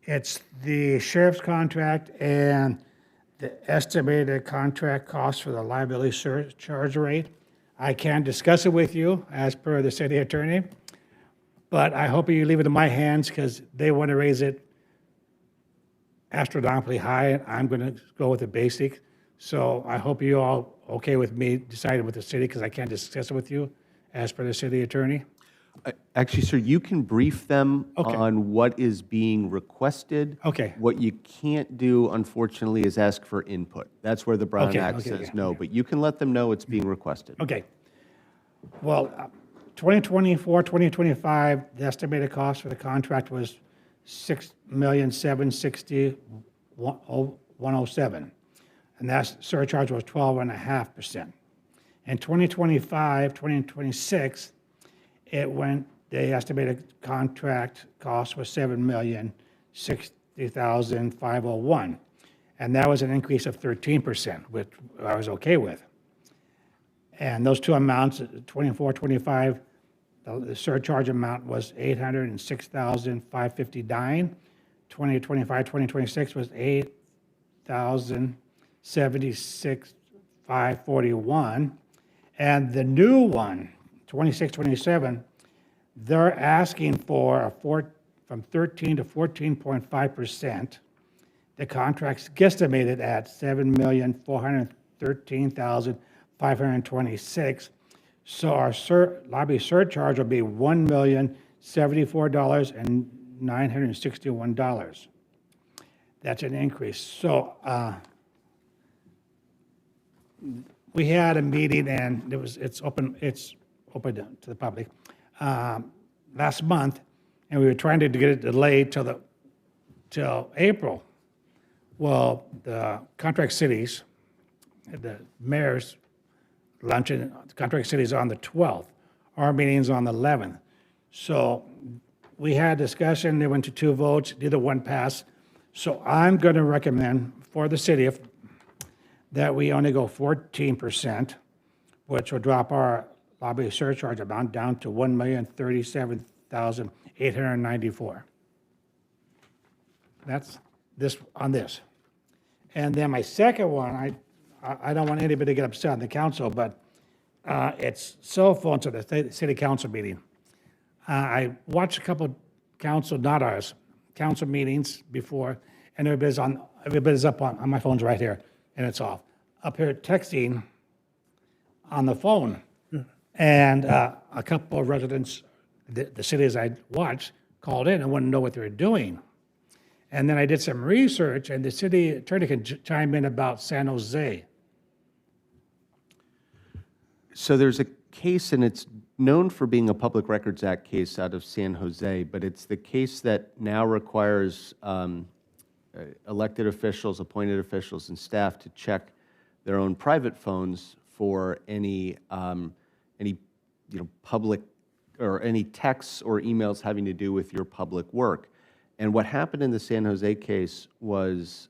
It's the sheriff's contract and the estimated contract cost for the liability surcharge rate. I can discuss it with you as per the city attorney, but I hope you leave it in my hands because they want to raise it astronomically high, and I'm going to go with the basic. So I hope you all okay with me deciding with the city because I can't discuss it with you as per the city attorney. Actually, sir, you can brief them on what is being requested. Okay. What you can't do, unfortunately, is ask for input. That's where the Brown Act says no, but you can let them know it's being requested. Okay. Well, 2024, 2025, the estimated cost for the contract was $6,760,107, and that surcharge was 12.5%. In 2025, 2026, the estimated contract cost was $7,060,501, and that was an increase of 13%, which I was okay with. And those two amounts, 24, 25, the surcharge amount was $806,559. 2025, 2026 was $8,076,541. And the new one, 26, 27, they're asking for from 13 to 14.5%. The contract's guesstimated at $7,413,526. So our lobby surcharge will be $1,074,961. That's an increase. So we had a meeting, and it's open to the public last month, and we were trying to get it delayed till April. Well, the contract cities, the mayor's luncheon, contract cities on the 12th. Our meeting's on the 11th. So we had discussion, they went to 2 votes, neither one passed. So I'm going to recommend for the city that we only go 14%, which will drop our lobby surcharge amount down to $1,037,894. That's this on this. And then my second one, I don't want anybody to get upset on the council, but it's cell phones at the city council meeting. I watched a couple council, not ours, council meetings before, and everybody's up on my phone's right here, and it's off. Up here texting on the phone. And a couple of residents, the cities I watched, called in and wanted to know what they were doing. And then I did some research, and the city attorney can chime in about San Jose. So there's a case, and it's known for being a Public Records Act case out of San Jose, but it's the case that now requires elected officials, appointed officials, and staff to check their own private phones for any public or any texts or emails having to do with your public work. And what happened in the San Jose case was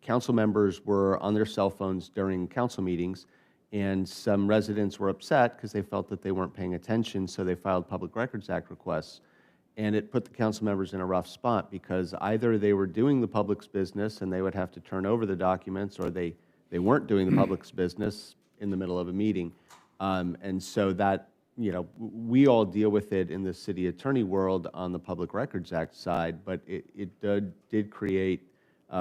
council members were on their cell phones during council meetings, and some residents were upset because they felt that they weren't paying attention, so they filed Public Records Act requests. And it put the council members in a rough spot because either they were doing the public's business and they would have to turn over the documents, or they weren't doing the public's business in the middle of a meeting. And so that, we all deal with it in the city attorney world on the Public Records Act side, but it did create,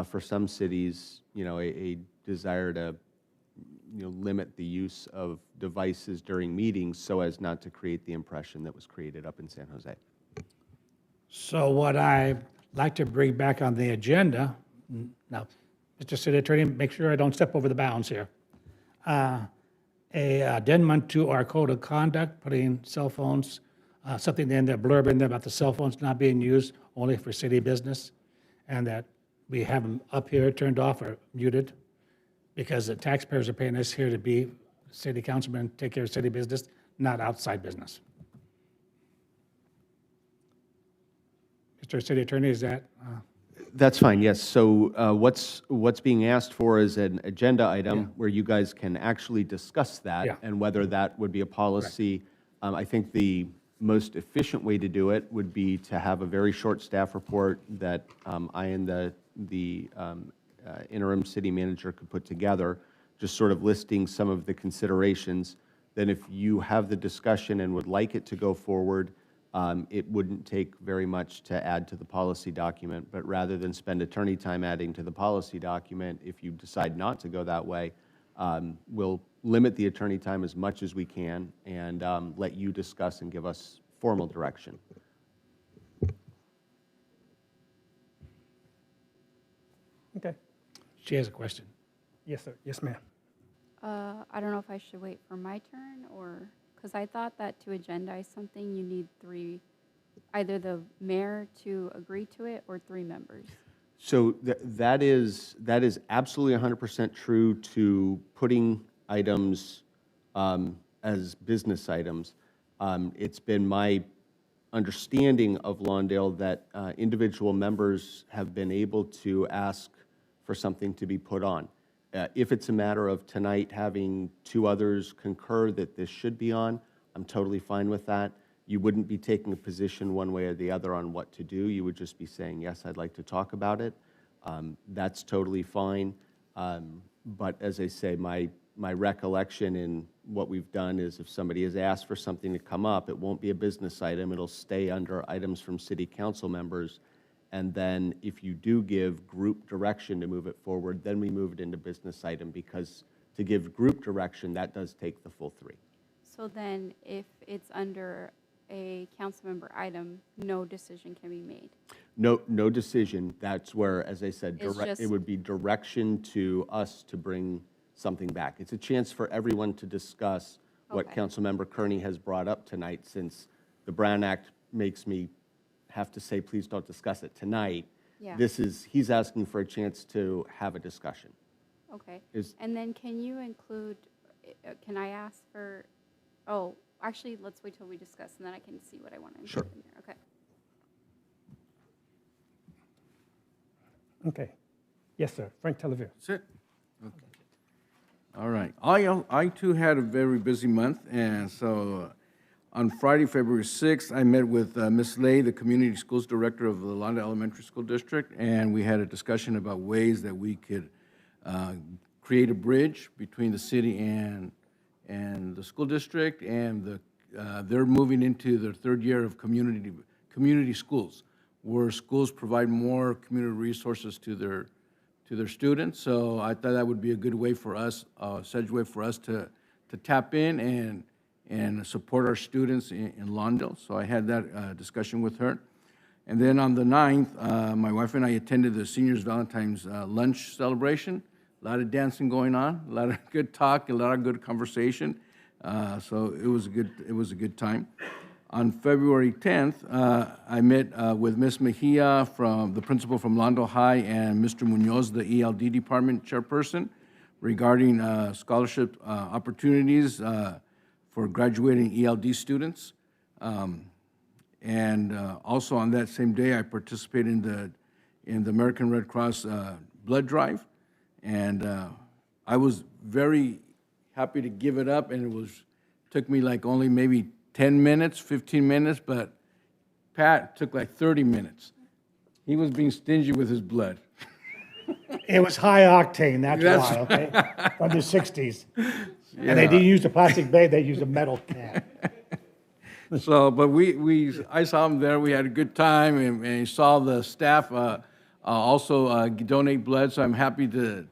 for some cities, a desire to limit the use of devices during meetings so as not to create the impression that was created up in San Jose. So what I like to bring back on the agenda, now, Mr. City Attorney, make sure I don't step over the bounds here. A addendum to our code of conduct, putting cell phones, something in the blurb in there about the cell phones not being used only for city business, and that we have them up here turned off or muted, because the taxpayers are paying us here to be city councilmen, take care of city business, not outside business. Mr. City Attorney, is that? That's fine, yes. So what's being asked for is an agenda item where you guys can actually discuss that and whether that would be a policy. I think the most efficient way to do it would be to have a very short staff report that I and the interim city manager could put together, just sort of listing some of the considerations. Then if you have the discussion and would like it to go forward, it wouldn't take very much to add to the policy document, but rather than spend attorney time adding to the policy document, if you decide not to go that way, we'll limit the attorney time as much as we can and let you discuss and give us formal direction. Okay. She has a question. Yes, sir. Yes, ma'am. I don't know if I should wait for my turn or, because I thought that to agendize something, you need either the mayor to agree to it or 3 members. So that is absolutely 100% true to putting items as business items. It's been my understanding of Lawndale that individual members have been able to ask for something to be put on. If it's a matter of tonight having 2 others concur that this should be on, I'm totally fine with that. You wouldn't be taking a position one way or the other on what to do. You would just be saying, yes, I'd like to talk about it. That's totally fine. But as I say, my recollection in what we've done is if somebody has asked for something to come up, it won't be a business item. It'll stay under items from city council members. And then if you do give group direction to move it forward, then we move it into business item, because to give group direction, that does take the full 3. So then if it's under a council member item, no decision can be made. No decision. That's where, as I said, It's just- it would be direction to us to bring something back. It's a chance for everyone to discuss what Okay. Councilmember Kearney has brought up tonight, since the Brown Act makes me have to say, please don't discuss it tonight. Yeah. He's asking for a chance to have a discussion. Okay. Is- And then can you include, can I ask for, oh, actually, let's wait till we discuss, and then I can see what I want to include in there. Okay. Okay. Yes, sir. Frank Televere. That's it? Okay. All right. I too had a very busy month, and so on Friday, February 6th, I met with Ms. Lay, the Community Schools Director of the Lawndale Elementary School District, and we had a discussion about ways that we could create a bridge between the city and the school district, and they're moving into their 3rd year of community schools, where schools provide more community resources to their students. So I thought that would be a good way for us, segue for us to tap in and support our students in Lawndale. So I had that discussion with her. And then on the 9th, my wife and I attended the Seniors Valentine's lunch celebration. A lot of dancing going on, a lot of good talk, a lot of good conversation. So it was a good time. On February 10th, I met with Ms. Mejia, the principal from Lawndale High, and Mr. Munoz, the ELD department chairperson, regarding scholarship opportunities for graduating ELD students. And also on that same day, I participated in the American Red Cross blood drive. And I was very happy to give it up, and took me like only maybe 10 minutes, 15 minutes, but Pat took like 30 minutes. He was being stingy with his blood. It was high octane, that's That's- why, okay? From the 60s. Yeah. And they didn't use the plastic bag, they used a metal can. So, but I saw him there, we had a good time, and saw the staff also donate blood, so I'm happy to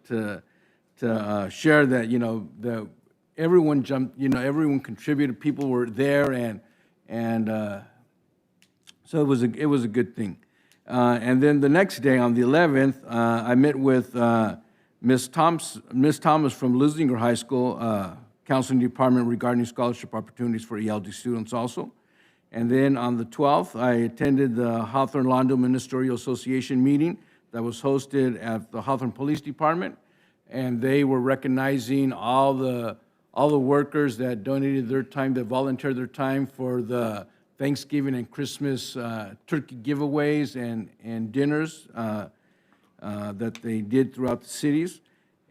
share that, everyone jumped, everyone contributed, people were there, and so it was a good thing. And then the next day, on the 11th, I met with Miss Thomas from Lislinger High School Counseling Department regarding scholarship opportunities for ELD students also. And then on the 12th, I attended the Hawthorne-Lawndale Ministerial Association meeting that was hosted at the Hawthorne Police Department, and they were recognizing all the workers that donated their time, that volunteered their time for the Thanksgiving and Christmas turkey giveaways and dinners that they did throughout the cities.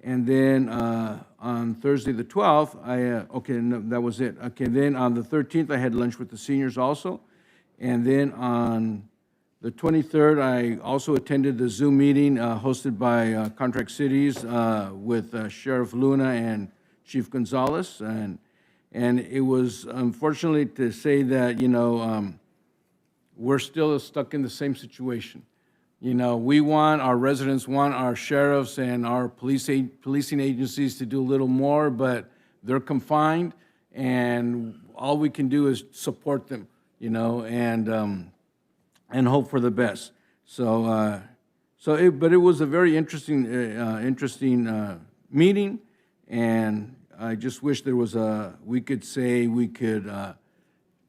And then on Thursday the 12th, that was it. Okay, then on the 13th, I had lunch with the seniors also. And then on the 23rd, I also attended the Zoom meeting hosted by Contract Cities with Sheriff Luna and Chief Gonzalez. And it was unfortunately to say that, we're still stuck in the same situation. Our residents want our sheriffs and our policing agencies to do a little more, but they're confined, and all we can do is support them, and hope for the best. But it was a very interesting meeting, and I just wish there was we could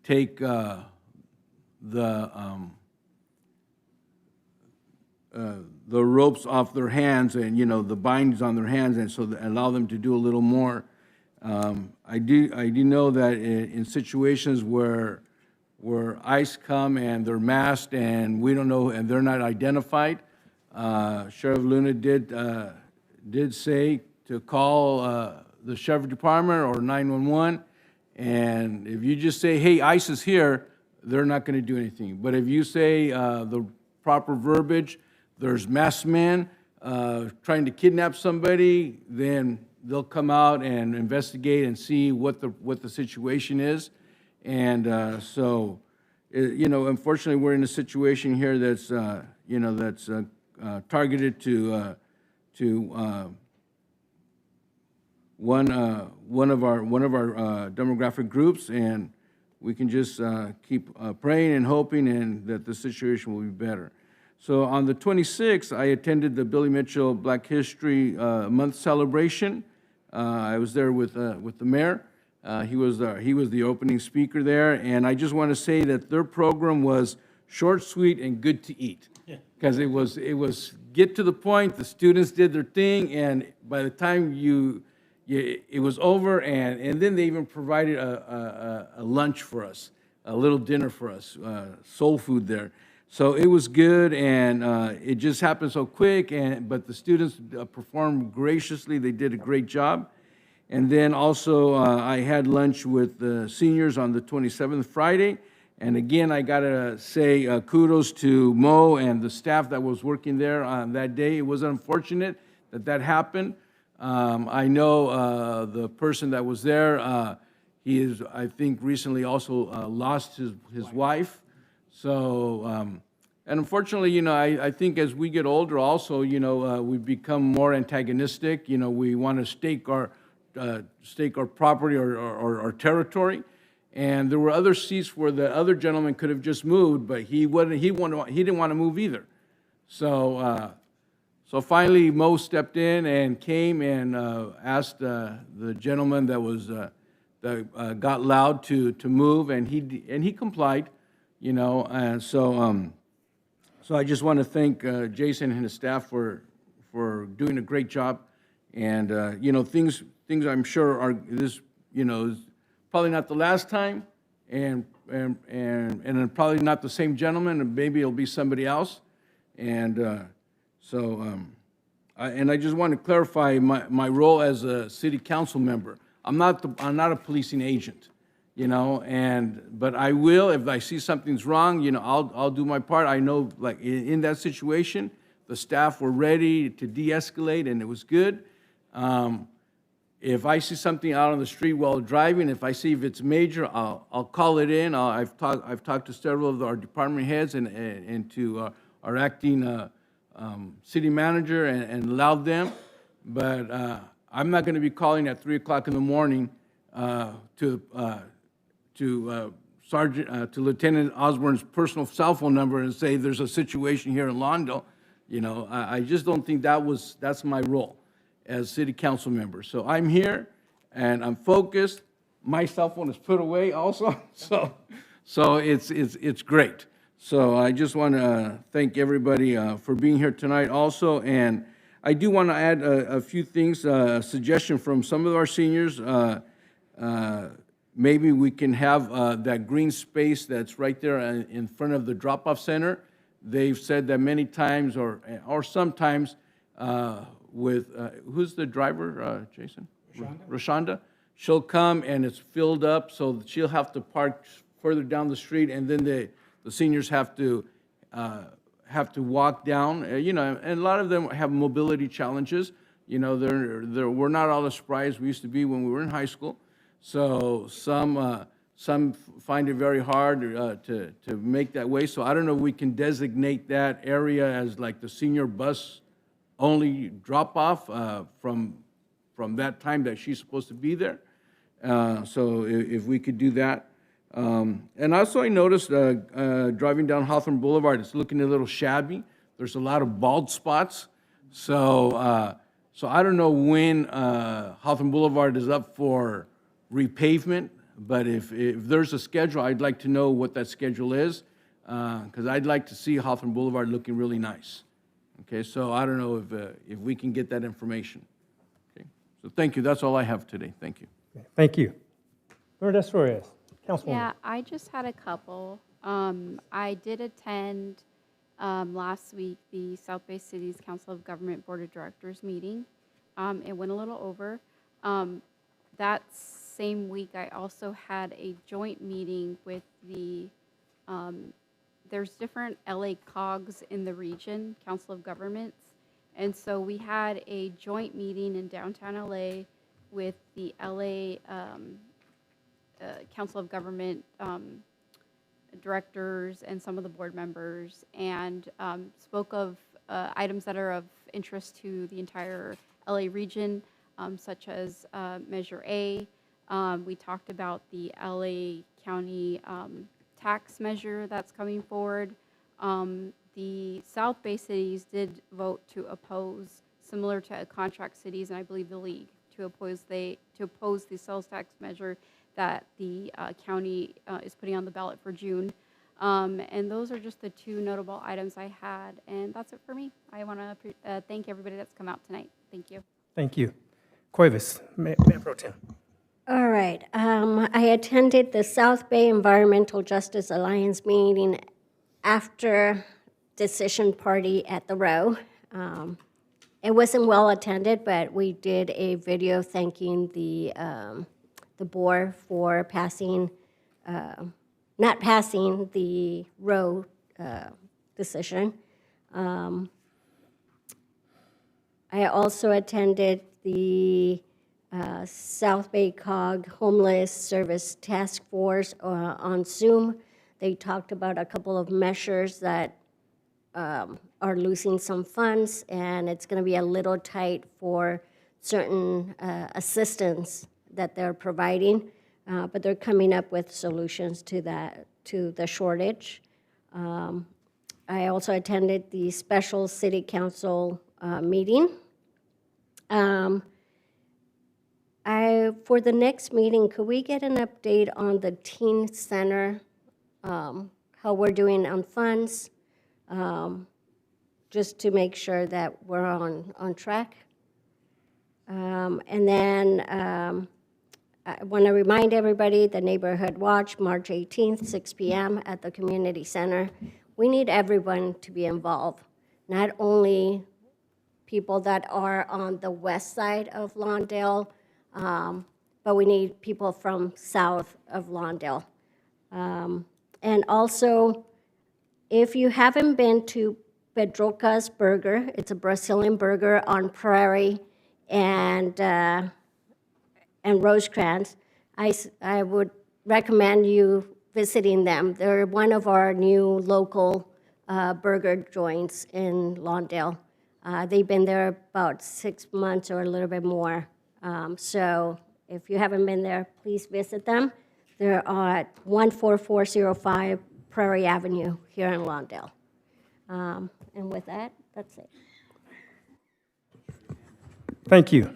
take the ropes off their hands and, the bindings on their hands, and so allow them to do a little more. I do know that in situations where ICE come and they're masked and we don't know, and they're not identified, Sheriff Luna did say to call the Sheriff Department or 911, and if you just say, hey, ICE is here, they're not going to do anything. But if you say the proper verbiage, there's masked men trying to kidnap somebody, then they'll come out and investigate and see what the situation is. And unfortunately, we're in a situation here that's targeted to one of our demographic groups, and we can just keep praying and hoping and that the situation will be better. So on the 26th, I attended the Billy Mitchell Black History Month celebration. I was there with the mayor. He was the opening speaker there, and I just want to say that their program was short, sweet, and good to eat. Because it was get to the point. The students did their thing, and by the time it was over, and then they even provided a lunch for us, a little dinner for us, soul food there. So it was good, and it just happened so quick, but the students performed graciously. They did a great job. And then also I had lunch with the seniors on the 27th, Friday. And again, I got to say kudos to Mo and the staff that was working there on that day. It was unfortunate that happened. I know the person that was there, he is, I think, recently also lost his wife. So, and unfortunately, I think as we get older also, we become more antagonistic. We want to stake our property or our territory. And there were other seats where the other gentleman could have just moved, but he didn't want to move either. So, so finally, Mo stepped in and came and asked the gentleman that got loud to move, and he complied, And so, so I just want to thank Jason and his staff for doing a great job, and things I'm sure are this is probably not the last time, and then probably not the same gentleman, and maybe it'll be somebody else. And I just want to clarify my role as a city council member. I'm not a policing agent, but I will, if I see something's wrong, I'll do my part. I know, like, in that situation, the staff were ready to de-escalate, and it was good. If I see something out on the street while driving, if I see if it's major, I'll call it in. I've talked to several of our department heads and to our acting city manager and allowed them. But I'm not going to be calling at 3 o'clock in the morning to Lieutenant Osborne's personal cell phone number and say there's a situation here in Lawndale. I just don't think that's my role as city council member. So I'm here and I'm focused. My cell phone is put away also, so it's great. So I just want to thank everybody for being here tonight also. And I do want to add a few things, a suggestion from some of our seniors. Maybe we can have that green space that's right there in front of the drop-off center. They've said that many times or sometimes with, who's the driver, Jason? Rashonda. She'll come and it's filled up, so she'll have to park further down the street, and then the seniors have to walk down. And a lot of them have mobility challenges. We're not all as spry as we used to be when we were in high school. So some find it very hard to make that way. So I don't know if we can designate that area as like the senior bus only drop-off from that time that she's supposed to be there. So if we could do that. And also I noticed driving down Hawthorne Boulevard, it's looking a little shabby. There's a lot of bald spots. So I don't know when Hawthorne Boulevard is up for repavement, but if there's a schedule, I'd like to know what that schedule is, because I'd like to see Hawthorne Boulevard looking really nice. Okay, so I don't know if we can get that information. Okay, so thank you. That's all I have today. Thank you. Thank you. Lourdes Torres, Councilwoman. Yeah, I just had a couple. I did attend last week the South Bay Cities Council of Government Board of Directors meeting. It went a little over. That same week, I also had a joint meeting with there's different LA COGs in the region, Council of Governments. And so we had a joint meeting in downtown LA with the LA Council of Government directors and some of the board members, and spoke of items that are of interest to the entire LA region, such as Measure A. We talked about the LA County tax measure that's coming forward. The South Bay cities did vote to oppose, similar to contract cities, and I believe the league, to oppose the sales tax measure that the county is putting on the ballot for June. And those are just the two notable items I had, and that's it for me. I want to thank everybody that's come out tonight. Thank you. Thank you. Cuevas, Mayor Pro Tem. All right. I attended the South Bay Environmental Justice Alliance meeting after decision party at the Row. It wasn't well attended, but we did a video thanking the board for passing, not passing the Row decision. I also attended the South Bay COG Homeless Service Task Force on Zoom. They talked about a couple of measures that are losing some funds, and it's going to be a little tight for certain assistance that they're providing, but they're coming up with solutions to the shortage. I also attended the special city council meeting. For the next meeting, could we get an update on the teen center, how we're doing on funds, just to make sure that we're on track? And then I want to remind everybody, the Neighborhood Watch, March 18th, 6 p.m. at the Community Center. We need everyone to be involved, not only people that are on the west side of Lawndale, but we need people from south of Lawndale. And also, if you haven't been to Pedroca's Burger, it's a Brazilian burger on Prairie and Rosecrans, I would recommend you visiting them. They're one of our new local burger joints in Lawndale. They've been there about 6 months or a little bit more. So if you haven't been there, please visit them. They're at 14405 Prairie Avenue here in Lawndale. And with that, that's it. Thank you.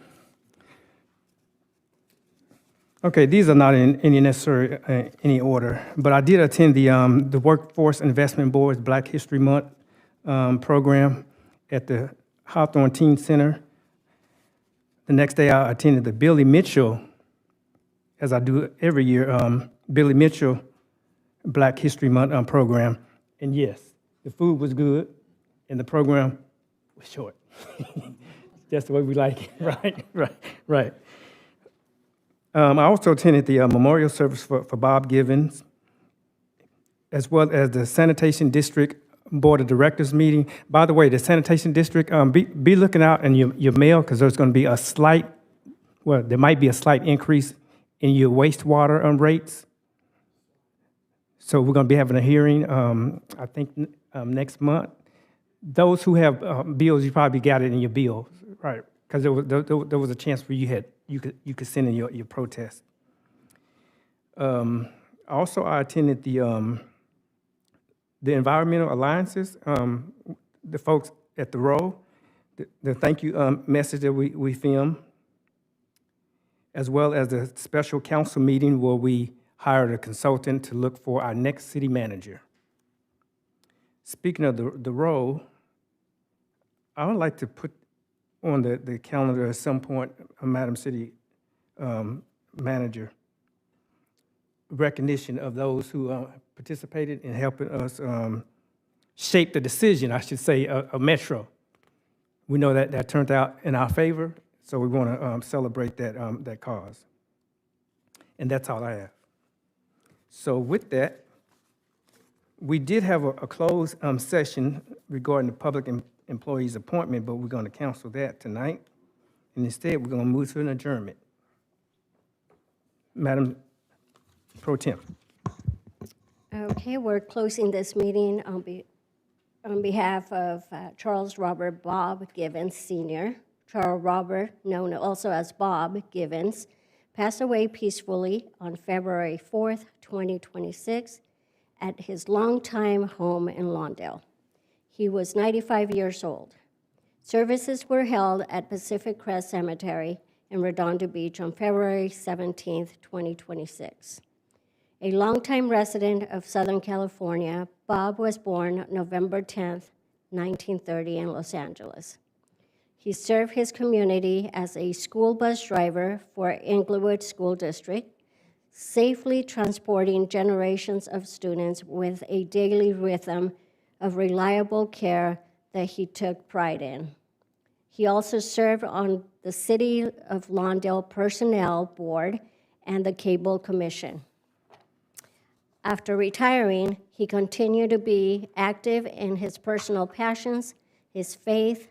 Okay, these are not in any necessary any order, but I did attend the Workforce Investment Board's Black History Month program at the Hawthorne Teen Center. The next day, I attended the Billy Mitchell, as I do every year, Billy Mitchell Black History Month program. And yes, the food was good, and the program was short. That's the way we like it, right. I also attended the memorial service for Bob Givens, as well as the Sanitation District Board of Directors meeting. By the way, the Sanitation District, be looking out in your mail, because there's going to be there might be a slight increase in your wastewater rates. So we're going to be having a hearing, I think, next month. Those who have bills, you probably got it in your bill, right? Because there was a chance where you could send in your protest. Also, I attended the environmental alliances, the folks at the Row, the thank you message that we filmed, as well as the special council meeting where we hired a consultant to look for our next city manager. Speaking of the Row, I would like to put on the calendar at some point, Madam City Manager, recognition of those who participated in helping us shape the decision, I should say, of Metro. We know that turned out in our favor, so we want to celebrate that cause. And that's all I have. So with that, we did have a closed session regarding the public employees' appointment, but we're going to cancel that tonight. And instead, we're going to move to an adjournment. Madam Pro Tem. Okay, we're closing this meeting on behalf of Charles Robert Bob Givens Sr. Charles Robert, known also as Bob Givens, passed away peacefully on February 4th, 2026, at his longtime home in Lawndale. He was 95 years old. Services were held at Pacific Crest Cemetery in Redondo Beach on February 17th, 2026. A longtime resident of Southern California, Bob was born November 10th, 1930 in Los Angeles. He served his community as a school bus driver for Inglewood School District, safely transporting generations of students with a daily rhythm of reliable care that he took pride in. He also served on the City of Lawndale Personnel Board and the Cable Commission. After retiring, he continued to be active in his personal passions, his faith,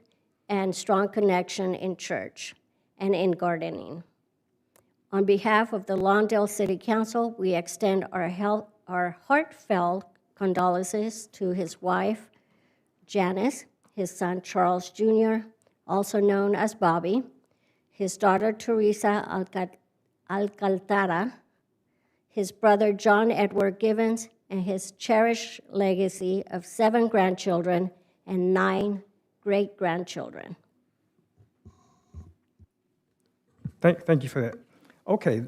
and strong connection in church and in gardening. On behalf of the Lawndale City Council, we extend our heartfelt condolences to his wife, Janice, his son, Charles Jr., also known as Bobby, his daughter, Teresa Alcantara, his brother, John Edward Givens, and his cherished legacy of 7 grandchildren and 9 great-grandchildren. Thank you for that. Okay,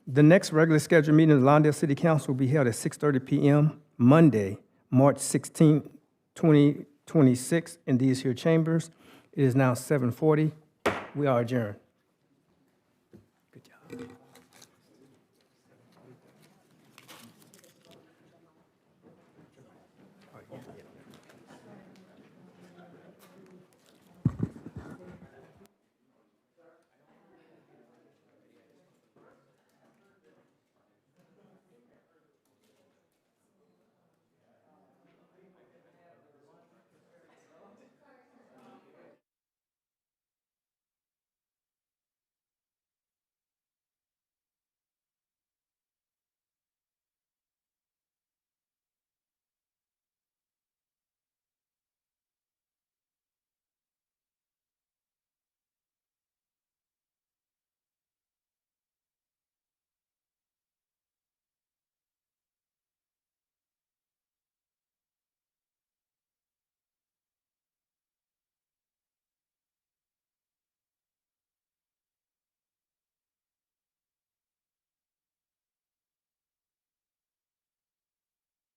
the next regular scheduled meeting of the Lawndale City Council will be held at 6:30 p.m. Monday, March 16, 2026, in these here chambers. It is now 7:40. We are adjourned. Good job.